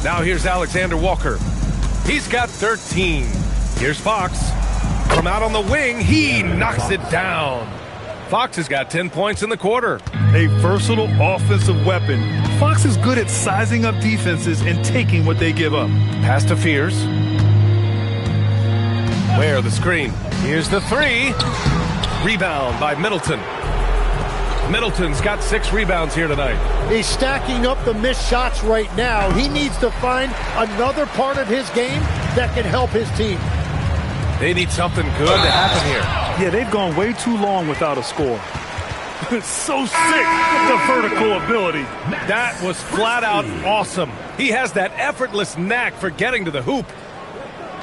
Now here's Alexander Walker. He's got 13. Here's Fox. From out on the wing, he knocks it down. Fox has got 10 points in the quarter. A versatile offensive weapon. Fox is good at sizing up defenses and taking what they give up. Pass to Fears. Ware the screen. Here's the 3. Rebound by Middleton. Middleton's got 6 rebounds here tonight. He's stacking up the missed shots right now. He needs to find another part of his game that can help his team. They need something good to happen here. Yeah, they've gone way too long without a score. It's so sick with the vertical ability. That was flat out awesome. He has that effortless knack for getting to the hoop.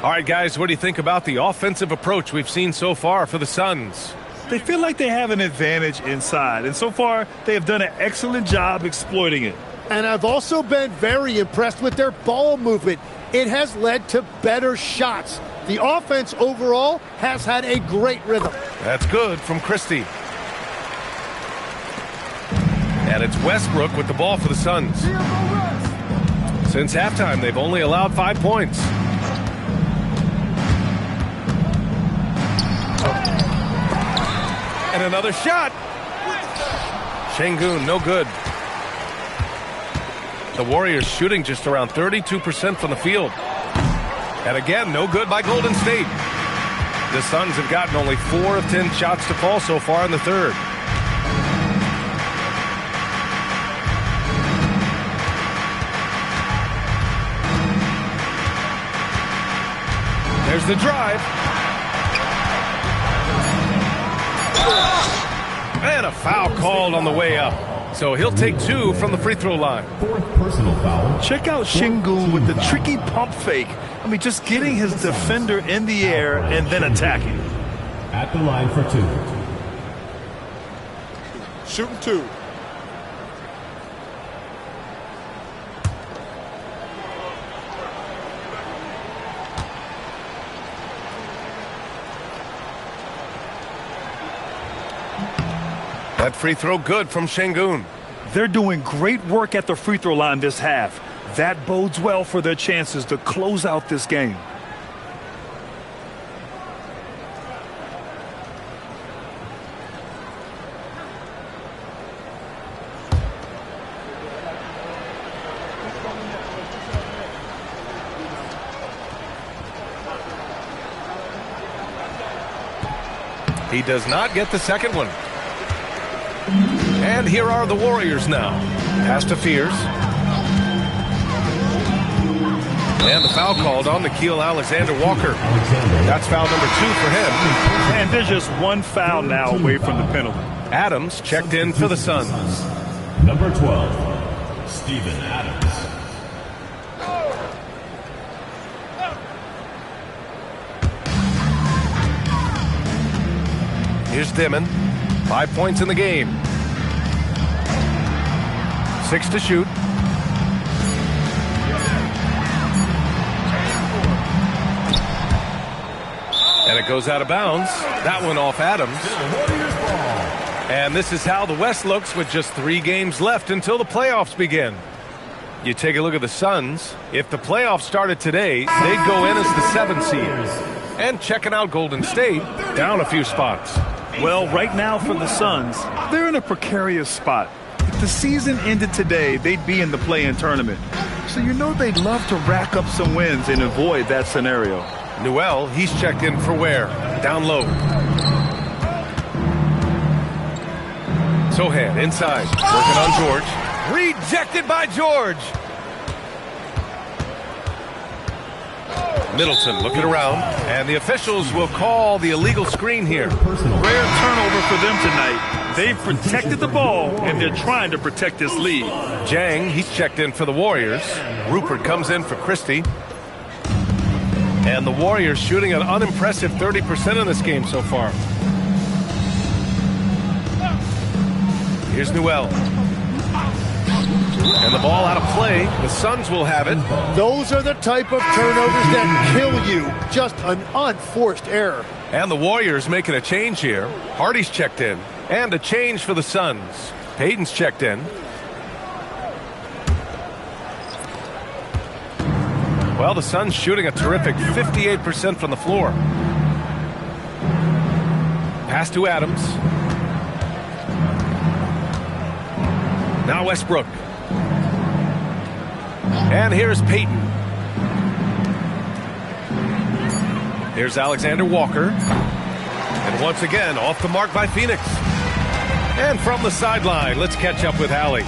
All right, guys, what do you think about the offensive approach we've seen so far for the Suns? They feel like they have an advantage inside, and so far they have done an excellent job exploiting it. And I've also been very impressed with their ball movement. It has led to better shots. The offense overall has had a great rhythm. That's good from Christie. And it's Westbrook with the ball for the Suns. Since halftime, they've only allowed 5 points. And another shot. Şengün, no good. The Warriors shooting just around 32% from the field. And again, no good by Golden State. The Suns have gotten only 4 of 10 shots to fall so far in the third. There's the drive. And a foul called on the way up. So he'll take 2 from the free throw line. 4th personal foul. Check out Şengün with the tricky pump fake. I mean, just getting his defender in the air and then attacking. At the line for 2. Shooting 2. That free throw good from Şengün. They're doing great work at the free throw line this half. That bodes well for their chances to close out this game. He does not get the second one. And here are the Warriors now. Pass to Fears. And the foul called on Nickeil Alexander-Walker. That's foul number 2 for him. And there's just one foul now away from the penalty. Adams checked in for the Suns. Number 12, Steven Adams. Here's Dimon. 5 points in the game. 6 to shoot. And it goes out of bounds. That one off Adams. And this is how the West looks with just 3 games left until the playoffs begin. You take a look at the Suns. If the playoffs started today, they'd go in as the 7th seed. And checking out Golden State, down a few spots. Well, right now for the Suns, they're in a precarious spot. If the season ended today, they'd be in the play-in tournament. So you know they'd love to rack up some wins and avoid that scenario. Newell, he's checked in for Ware. Down low. Sohan inside. Working on George. Rejected by George. Middleton looking around. And the officials will call the illegal screen here. Rare turnover for them tonight. They've protected the ball, and they're trying to protect this lead. Jang, he's checked in for the Warriors. Rupert comes in for Christie. And the Warriors shooting an unimpressive 30% in this game so far. Here's Newell. And the ball out of play. The Suns will have it. Those are the type of turnovers that kill you. Just an unforced error. And the Warriors making a change here. Hardy's checked in. And a change for the Suns. Payton's checked in. Well, the Suns shooting a terrific 58% from the floor. Pass to Adams. Now Westbrook. And here's Payton. Here's Alexander Walker. And once again, off the mark by Phoenix. And from the sideline, let's catch up with Allie.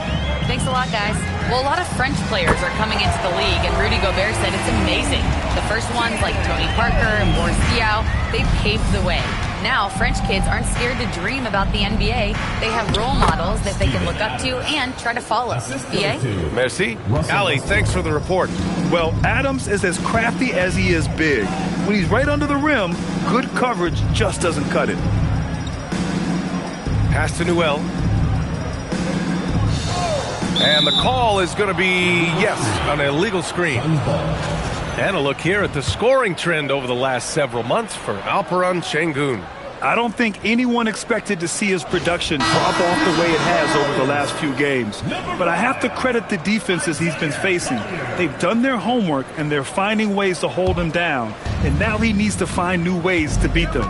Thanks a lot, guys. Well, a lot of French players are coming into the league, and Rudy Gobert said it's amazing. The first ones, like Tony Parker and Boris Diaw, they paved the way. Now, French kids aren't scared to dream about the NBA. They have role models that they can look up to and try to follow. B.A.? Merci. Allie, thanks for the report. Well, Adams is as crafty as he is big. When he's right under the rim, good coverage just doesn't cut it. Pass to Newell. And the call is going to be, yes, an illegal screen. And a look here at the scoring trend over the last several months for Alperen Şengün. I don't think anyone expected to see his production drop off the way it has over the last few games. But I have to credit the defenses he's been facing. They've done their homework, and they're finding ways to hold him down. And now he needs to find new ways to beat them.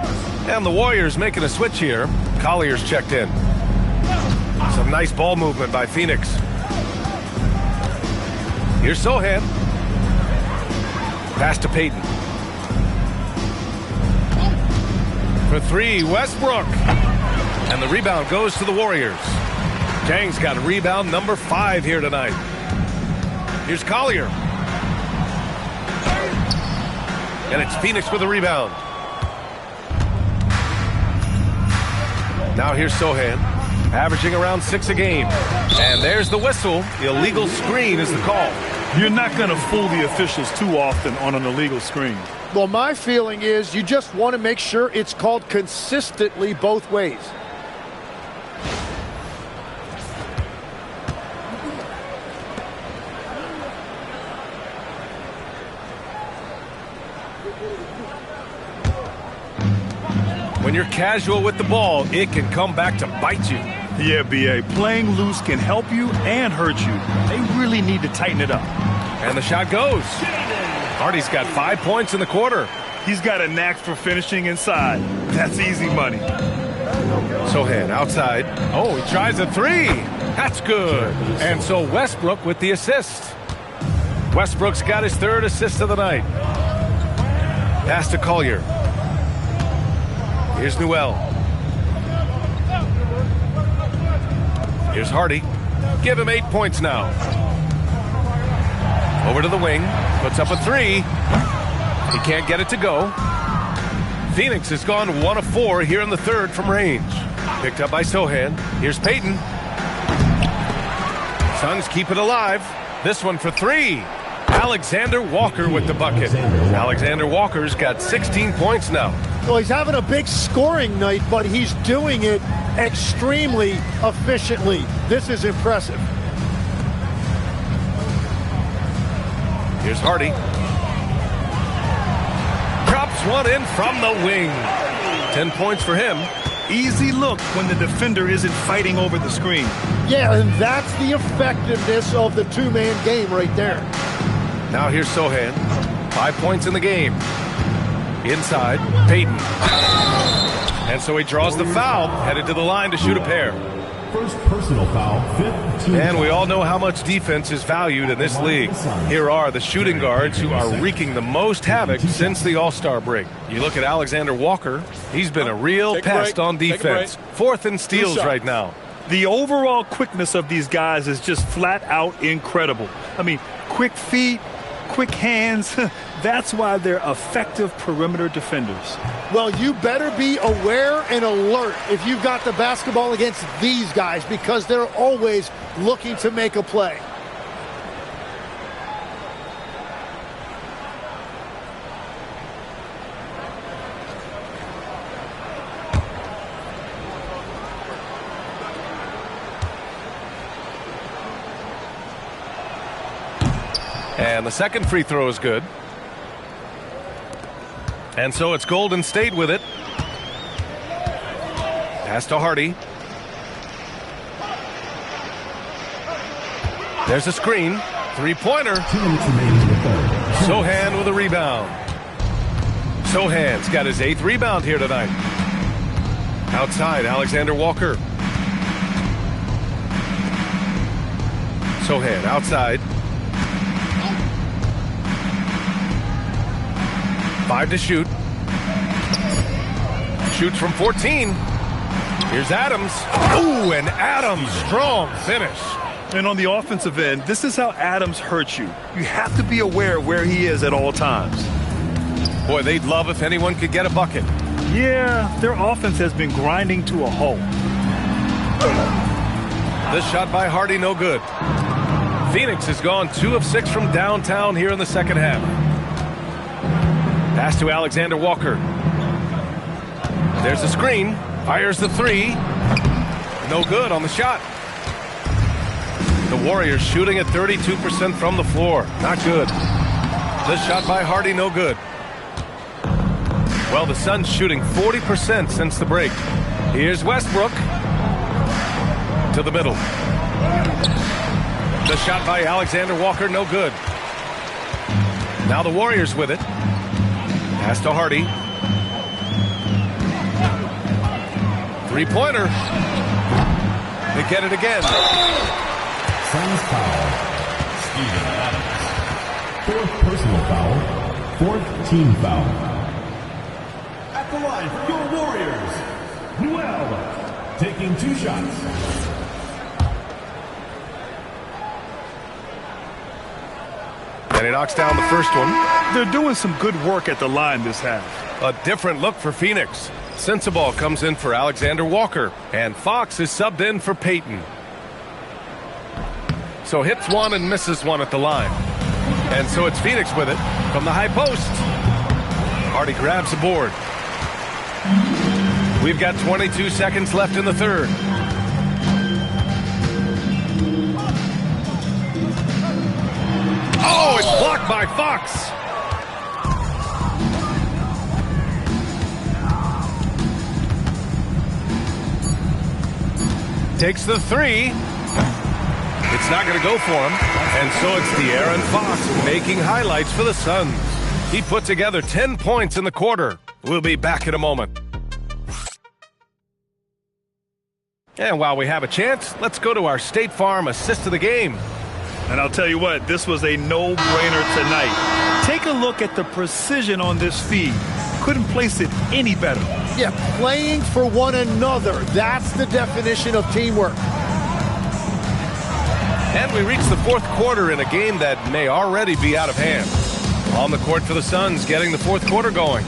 And the Warriors making a switch here. Collier's checked in. Some nice ball movement by Phoenix. Here's Sohan. Pass to Payton. For 3, Westbrook. And the rebound goes to the Warriors. Jang's got rebound number 5 here tonight. Here's Collier. And it's Phoenix with the rebound. Now here's Sohan, averaging around 6 a game. And there's the whistle. The illegal screen is the call. You're not going to fool the officials too often on an illegal screen. Well, my feeling is you just want to make sure it's called consistently both ways. When you're casual with the ball, it can come back to bite you. Yeah, B.A. Playing loose can help you and hurt you. They really need to tighten it up. And the shot goes. Hardy's got 5 points in the quarter. He's got a knack for finishing inside. That's easy money. Sohan outside. Oh, he tries a 3. That's good. And so Westbrook with the assist. Westbrook's got his 3rd assist of the night. Pass to Collier. Here's Newell. Here's Hardy. Give him 8 points now. Over to the wing. Puts up a three. He can't get it to go. Phoenix has gone 1 of 4 here in the third from range. Picked up by Sohan. Here's Payton. Suns keep it alive. This one for three. Alexander Walker with the bucket. Alexander Walker's got 16 points now. Well, he's having a big scoring night, but he's doing it extremely efficiently. This is impressive. Here's Hardy. Drops one in from the wing. 10 points for him. Easy look when the defender isn't fighting over the screen. Yeah, and that's the effectiveness of the two-man game right there. Now here's Sohan. 5 points in the game. Inside, Payton. And so he draws the foul, headed to the line to shoot a pair. First personal foul, 15. And we all know how much defense is valued in this league. Here are the shooting guards who are wreaking the most havoc since the All-Star break. You look at Alexander Walker, he's been a real pest on defense. Fourth in steals right now. The overall quickness of these guys is just flat out incredible. I mean, quick feet, quick hands. That's why they're effective perimeter defenders. Well, you better be aware and alert if you've got the basketball against these guys, because they're always looking to make a play. And the second free throw is good. And so it's Golden State with it. Pass to Hardy. There's a screen. Three-pointer. Sohan with a rebound. Sohan's got his 8th rebound here tonight. Outside, Alexander Walker. Sohan outside. 5 to shoot. Shoots from 14. Here's Adams. Ooh, and Adams, strong finish. And on the offensive end, this is how Adams hurts you. You have to be aware of where he is at all times. Boy, they'd love if anyone could get a bucket. Yeah, their offense has been grinding to a halt. This shot by Hardy, no good. Phoenix has gone 2 of 6 from downtown here in the second half. Pass to Alexander Walker. There's a screen. Fires the three. No good on the shot. The Warriors shooting at 32% from the floor. Not good. This shot by Hardy, no good. Well, the Suns shooting 40% since the break. Here's Westbrook. To the middle. The shot by Alexander Walker, no good. Now the Warriors with it. Pass to Hardy. Three-pointer. They get it again. Suns foul. Steven Adams. 4th personal foul. 4th team foul. At the line for your Warriors, Noel, taking 2 shots. And he knocks down the first one. They're doing some good work at the line this half. A different look for Phoenix. Sensabaugh comes in for Alexander Walker. And Fox is subbed in for Payton. So hits one and misses one at the line. And so it's Phoenix with it from the high post. Hardy grabs the board. We've got 22 seconds left in the third. Oh, it's blocked by Fox. Takes the three. It's not going to go for him. And so it's De'Aaron Fox making highlights for the Suns. He put together 10 points in the quarter. We'll be back in a moment. And while we have a chance, let's go to our State Farm assist of the game. And I'll tell you what, this was a no-brainer tonight. Take a look at the precision on this feed. Couldn't place it any better. Yeah, playing for one another. That's the definition of teamwork. And we reach the fourth quarter in a game that may already be out of hand. On the court for the Suns, getting the fourth quarter going.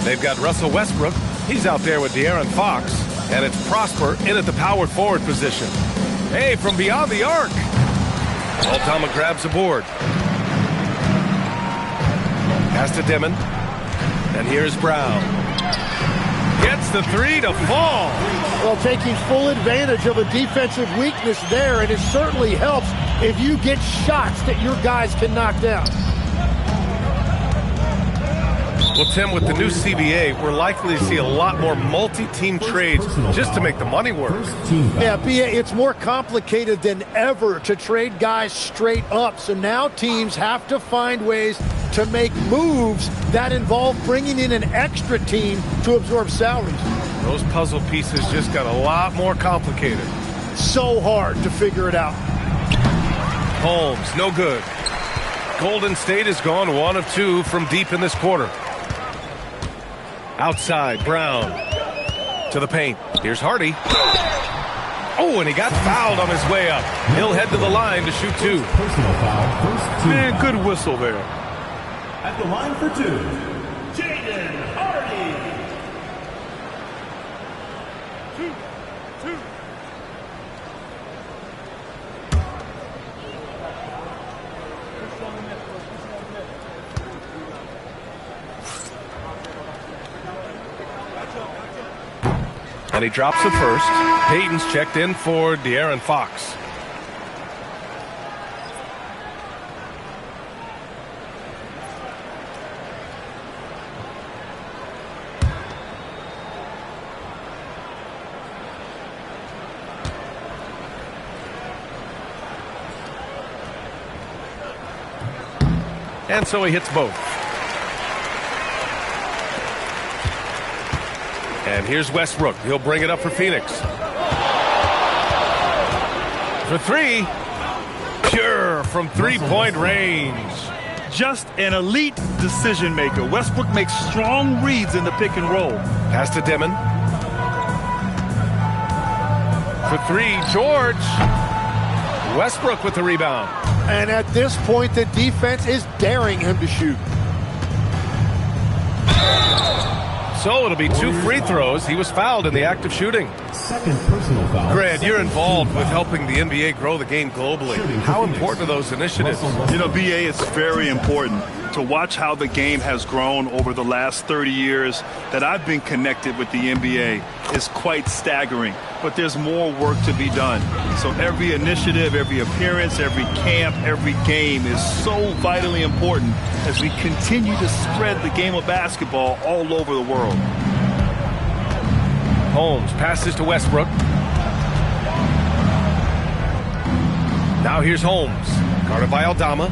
They've got Russell Westbrook. He's out there with De'Aaron Fox. And it's Prosper in at the power forward position. Hey, from beyond the arc. Aldama grabs a board. Pass to Dimon. And here's Brown. Gets the three to fall. Well, taking full advantage of a defensive weakness there, and it certainly helps if you get shots that your guys can knock down. Well, Tim, with the new CBA, we're likely to see a lot more multi-team trades just to make the money work. Yeah, it's more complicated than ever to trade guys straight up. So now teams have to find ways to make moves that involve bringing in an extra team to absorb salaries. Those puzzle pieces just got a lot more complicated. So hard to figure it out. Holmes, no good. Golden State has gone 1 of 2 from deep in this quarter. Outside, Brown to the paint. Here's Hardy. Oh, and he got fouled on his way up. He'll head to the line to shoot 2. Personal foul, first team. Man, good whistle there. At the line for 2, Jaden Hardy. And he drops the first. Payton's checked in for De'Aaron Fox. And so he hits both. And here's Westbrook. He'll bring it up for Phoenix. For 3. Pure from three-point range. Just an elite decision maker. Westbrook makes strong reads in the pick and roll. Pass to Dimon. For 3, George. Westbrook with the rebound. And at this point, the defense is daring him to shoot. So it'll be 2 free throws. He was fouled in the act of shooting. Second personal foul. Grant, you're involved with helping the NBA grow the game globally. How important are those initiatives? You know, BA, it's very important to watch how the game has grown over the last 30 years that I've been connected with the NBA. Is quite staggering, but there's more work to be done. So every initiative, every appearance, every camp, every game is so vitally important as we continue to spread the game of basketball all over the world. Holmes passes to Westbrook. Now here's Holmes. Guarded by Aldama.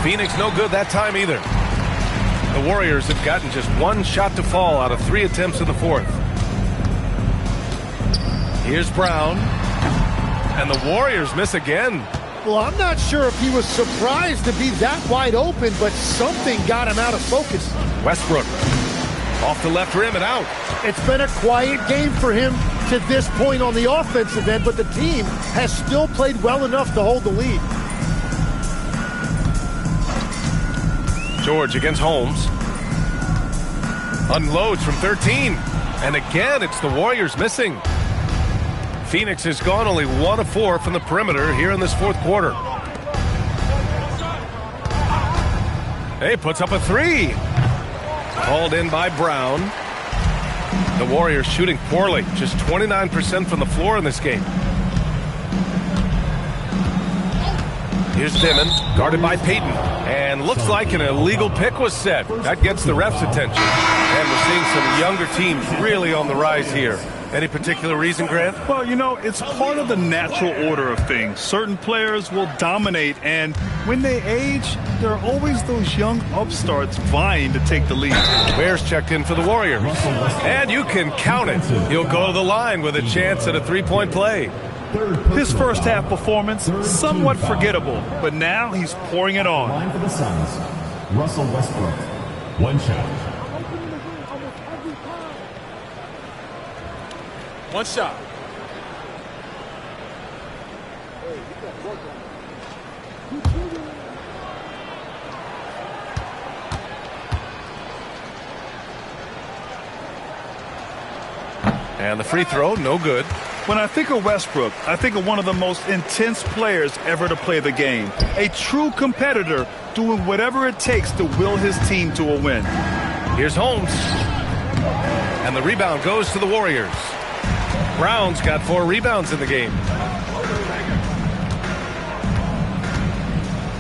Phoenix no good that time either. The Warriors have gotten just 1 shot to fall out of 3 attempts in the fourth. Here's Brown. And the Warriors miss again. Well, I'm not sure if he was surprised to be that wide open, but something got him out of focus. Westbrook off the left rim and out. It's been a quiet game for him to this point on the offensive end, but the team has still played well enough to hold the lead. George against Holmes. Unloads from 13. And again, it's the Warriors missing. Phoenix has gone only 1 of 4 from the perimeter here in this fourth quarter. Hey, puts up a 3. Called in by Brown. The Warriors shooting poorly. Just 29% from the floor in this game. Here's Dimon, guarded by Payton. And looks like an illegal pick was set. That gets the ref's attention. And we're seeing some younger teams really on the rise here. Any particular reason, Grant? Well, you know, it's part of the natural order of things. Certain players will dominate, and when they age, there are always those young upstarts vying to take the lead. Bears checked in for the Warriors. And you can count it. He'll go to the line with a chance at a three-point play. His first half performance, somewhat forgettable, but now he's pouring it on. Line for the Suns, Russell Westbrook. 1 shot. 1 shot. And the free throw, no good. When I think of Westbrook, I think of one of the most intense players ever to play the game. A true competitor doing whatever it takes to will his team to a win. Here's Holmes. And the rebound goes to the Warriors. Brown's got 4 rebounds in the game.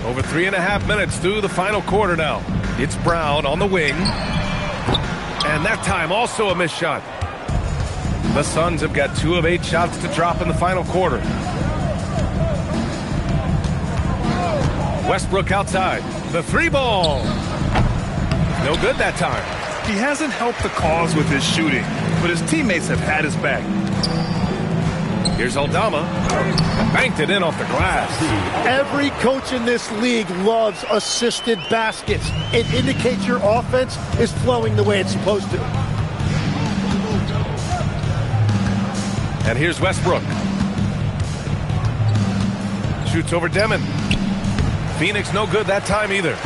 Over 3.5 minutes through the final quarter now. It's Brown on the wing. And that time also a missed shot. The Suns have got 2 of 8 shots to drop in the final quarter. Westbrook outside. The 3 ball. No good that time. He hasn't helped the cause with his shooting, but his teammates have had his back. Here's Aldama. Banked it in off the glass. Every coach in this league loves assisted baskets. It indicates your offense is flowing the way it's supposed to. And here's Westbrook. Shoots over Demon. Phoenix no good that time either.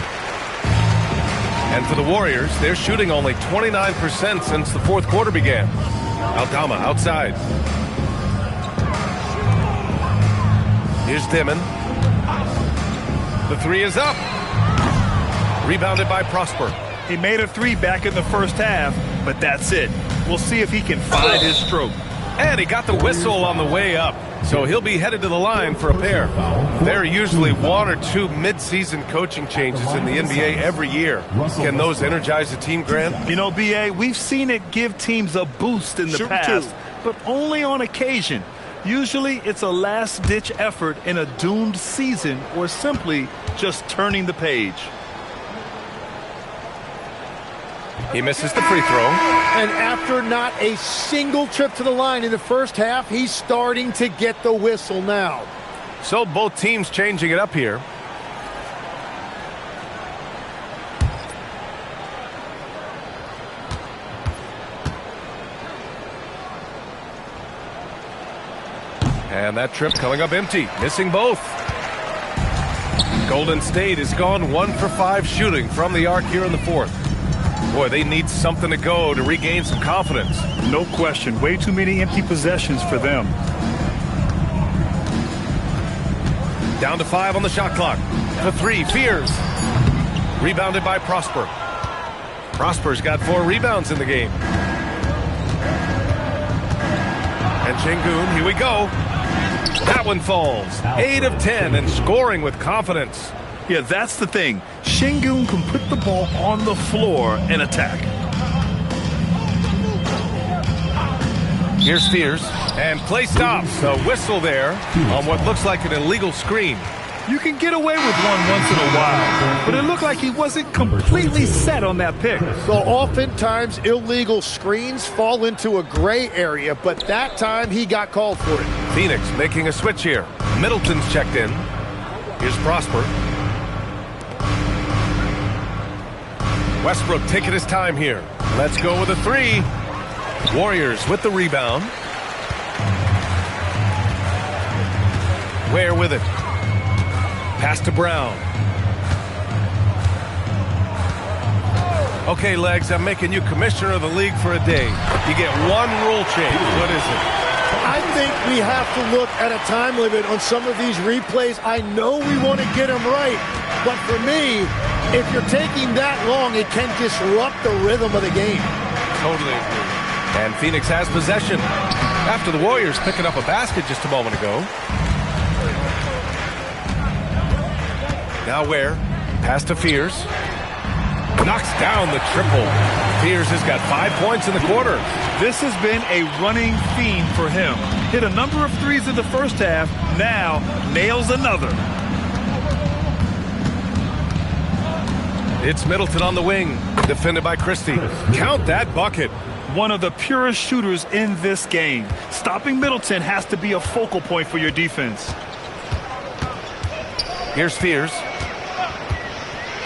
And for the Warriors, they're shooting only 29% since the 4th quarter began. Aldama outside. Here's Demon. The 3 is up. Rebounded by Prosper. He made a 3 back in the first half, but that's it. We'll see if he can find his stroke. And he got the whistle on the way up, so he'll be headed to the line for a pair. There are usually 1 or 2 mid-season coaching changes in the NBA every year. Can those energize the team, Grant? You know, B.A., we've seen it give teams a boost in the past, but only on occasion. Usually it's a last-ditch effort in a doomed season or simply just turning the page. He misses the free throw. And after not a single trip to the line in the first half, he's starting to get the whistle now. So both teams changing it up here. And that trip coming up empty, missing both. Golden State has gone 1 for 5 shooting from the arc here in the 4th. Boy, they need something to go to regain some confidence. No question. Way too many empty possessions for them. Down to 5 on the shot clock. The 3, Fears. Rebounded by Prosper. Prosper's got 4 rebounds in the game. And Şengün, here we go. That one falls. 8 of 10 and scoring with confidence. Yeah, that's the thing. Şengün can put the ball on the floor and attack. Here's Fears. And play stops. A whistle there on what looks like an illegal screen. You can get away with one once in a while, but it looked like he wasn't completely set on that pick. So oftentimes illegal screens fall into a gray area, but that time he got called for it. Phoenix making a switch here. Middleton's checked in. Here's Prosper. Westbrook taking his time here. Let's go with a 3. Warriors with the rebound. Ware with it. Pass to Brown. Okay, Legs, I'm making you commissioner of the league for a day. You get 1 rule change. What is it? I think we have to look at a time limit on some of these replays. I know we want to get them right, but for me, if you're taking that long, it can disrupt the rhythm of the game. Totally agree. And Phoenix has possession after the Warriors picking up a basket just a moment ago. Now Ware, pass to Fears. Knocks down the triple. Fears has got 5 points in the quarter. This has been a running theme for him. Hit a number of threes in the first half, now nails another. It's Middleton on the wing, defended by Christie. Count that bucket. One of the purest shooters in this game. Stopping Middleton has to be a focal point for your defense. Here's Fears.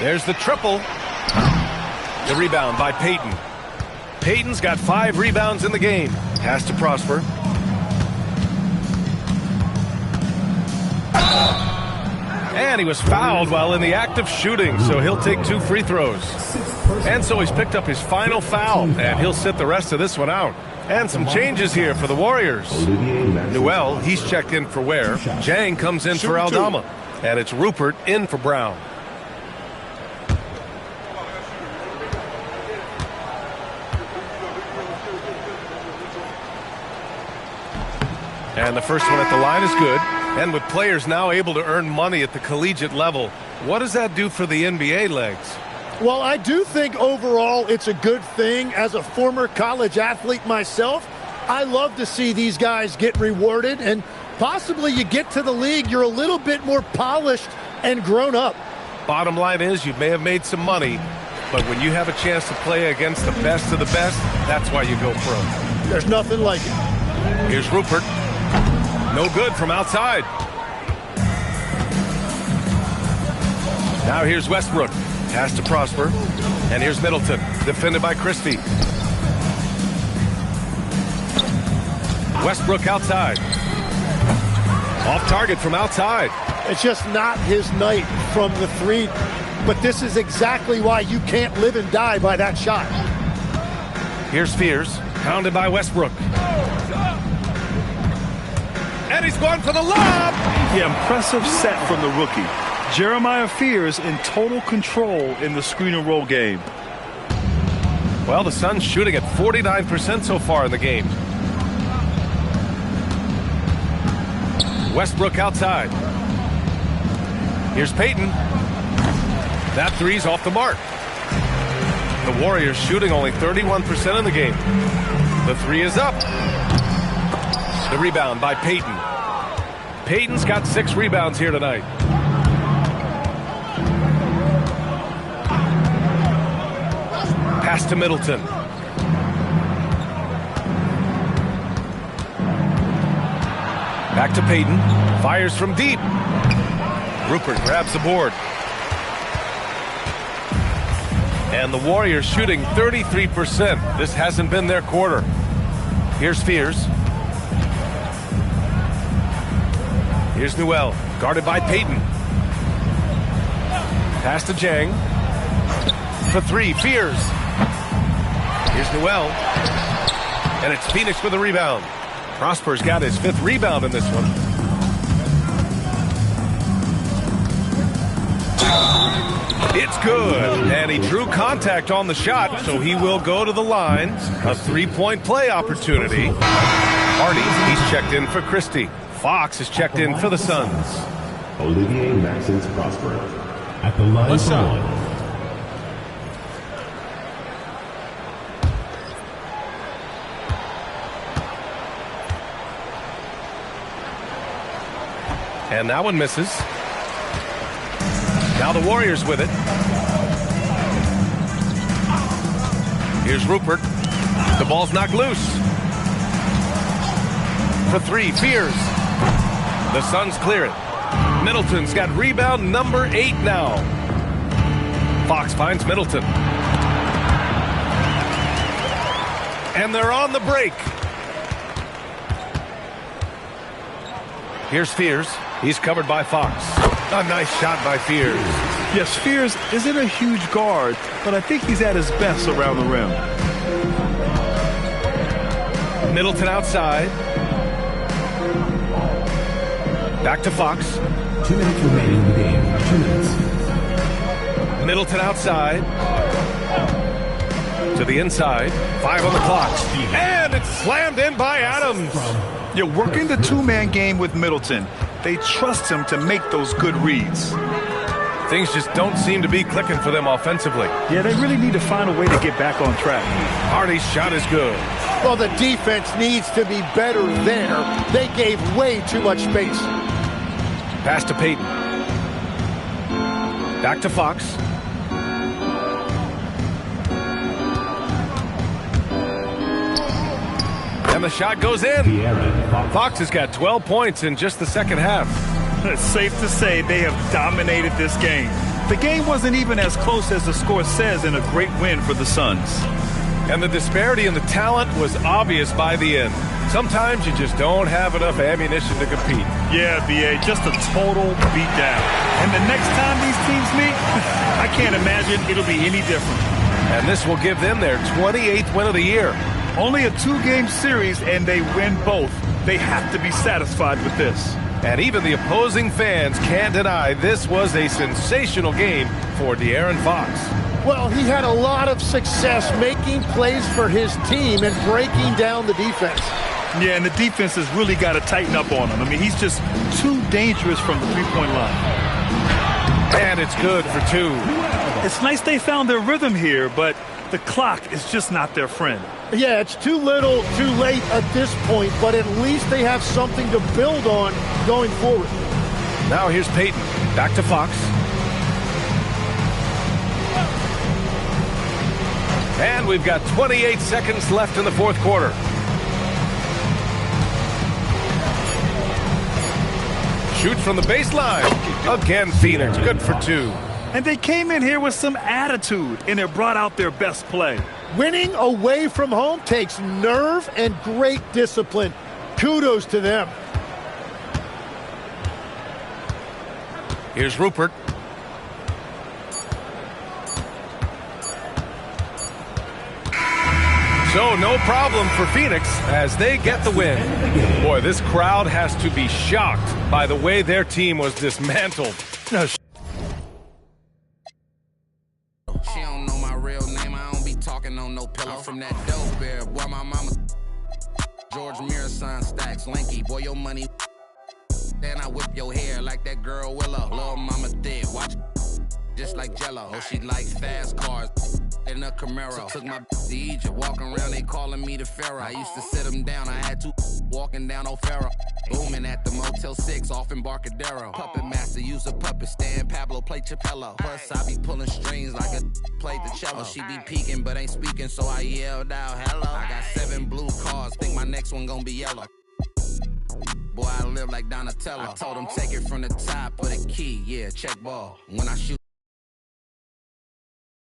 There's the triple. The rebound by Payton. Payton's got 5 rebounds in the game. Has to Prosper. And he was fouled while in the act of shooting, so he'll take 2 free throws. And so he's picked up his final foul, and he'll sit the rest of this one out. And some changes here for the Warriors. Newell, he's checked in for Ware. Jang comes in for Aldama. And it's Rupert in for Brown. And the first one at the line is good. And with players now able to earn money at the collegiate level, what does that do for the NBA legs? Well, I do think overall it's a good thing. As a former college athlete myself, I love to see these guys get rewarded, and possibly you get to the league, you're a little bit more polished and grown up. Bottom line is you may have made some money, but when you have a chance to play against the best of the best, that's why you go pro. There's nothing like it. Here's Rupert. No good from outside. Now here's Westbrook. Pass to Prosper. And here's Middleton. Defended by Christie. Westbrook outside. Off target from outside. It's just not his night from the 3. But this is exactly why you can't live and die by that shot. Here's Fears. Pounded by Westbrook. And he's going for the lob. Yeah, impressive set from the rookie. Jeremiah Fears in total control in the screen and roll game. Well, the Suns shooting at 49% so far in the game. Westbrook outside. Here's Payton. That 3's off the mark. The Warriors shooting only 31% in the game. The 3 is up. The rebound by Payton. Payton's got 6 rebounds here tonight. Pass to Middleton. Back to Payton. Fires from deep. Rupert grabs the board. And the Warriors shooting 33%. This hasn't been their quarter. Here's Fears. Here's Newell, guarded by Payton. Pass to Jang. For 3, Fears. Here's Newell. And it's Phoenix with the rebound. Prosper's got his 5th rebound in this one. It's good. And he drew contact on the shot, so he will go to the line. A 3-point play opportunity. Hardy, he's checked in for Christie. Fox is checked in for the Suns. Olivier Maxence Prosper at the line for 1. And that one misses. Now the Warriors with it. Here's Rupert. The ball's knocked loose. For 3, Fears. The Suns clear it. Middleton's got rebound number 8 now. Fox finds Middleton. And they're on the break. Here's Fears. He's covered by Fox. A nice shot by Fears. Yes, Fears isn't a huge guard, but I think he's at his best around the rim. Middleton outside. Back to Fox. 2 minutes remaining in the game. 2 minutes. Middleton outside. To the inside. 5 on the clock. And it's slammed in by Adams. You're working the 2-man game with Middleton. They trust him to make those good reads. Things just don't seem to be clicking for them offensively. Yeah, they really need to find a way to get back on track. Hardy's shot is good. Well, the defense needs to be better there. They gave way too much space. Pass to Payton. Back to Fox. And the shot goes in. Fox has got 12 points in just the second half. It's safe to say they have dominated this game. The game wasn't even as close as the score says in a great win for the Suns. And the disparity in the talent was obvious by the end. Sometimes you just don't have enough ammunition to compete. Yeah, BA, just a total beatdown. And the next time these teams meet, I can't imagine it'll be any different. And this will give them their 28th win of the year. Only a 2-game series, and they win both. They have to be satisfied with this. And even the opposing fans can't deny this was a sensational game for De'Aaron Fox. Well, he had a lot of success making plays for his team and breaking down the defense. Yeah, and the defense has really got to tighten up on him. I mean, he's just too dangerous from the three-point line. And it's good for 2. It's nice they found their rhythm here, but the clock is just not their friend. Yeah, it's too little, too late at this point, but at least they have something to build on going forward. Now here's Peyton. Back to Fox. And we've got 28 seconds left in the fourth quarter. Shoots from the baseline. Again, Phoenix. Good for 2. And they came in here with some attitude, and they brought out their best play. Winning away from home takes nerve and great discipline. Kudos to them. Here's Rupert. So no problem for Phoenix as they get the win. Boy, this crowd has to be shocked by the way their team was dismantled. She don't know my real name. I don't be talking on no pillow from that dope bear. Boy, my mama George Mirror son stacks lanky. Boy, your money. Then I whip your hair like that girl Willow. Little mama thick. Watch just like Jello. Oh, she like fast cars in a Camaro. Took my to Egypt. Walking around, they calling me the Pharaoh. I used to sit them down. I had to walking down O'Farrell. Booming at the Motel 6 off Embarcadero. Puppet master, use a puppet stand. Pablo play Chapello. Plus, I be pulling strings like a played the cello. She be peeking, but ain't speaking, so I yelled out, hello. I got 7 blue cars. Think my next one gonna be yellow. Boy, I live like Donatello. I told him take it from the top of the key. Yeah, check ball. When I shoot.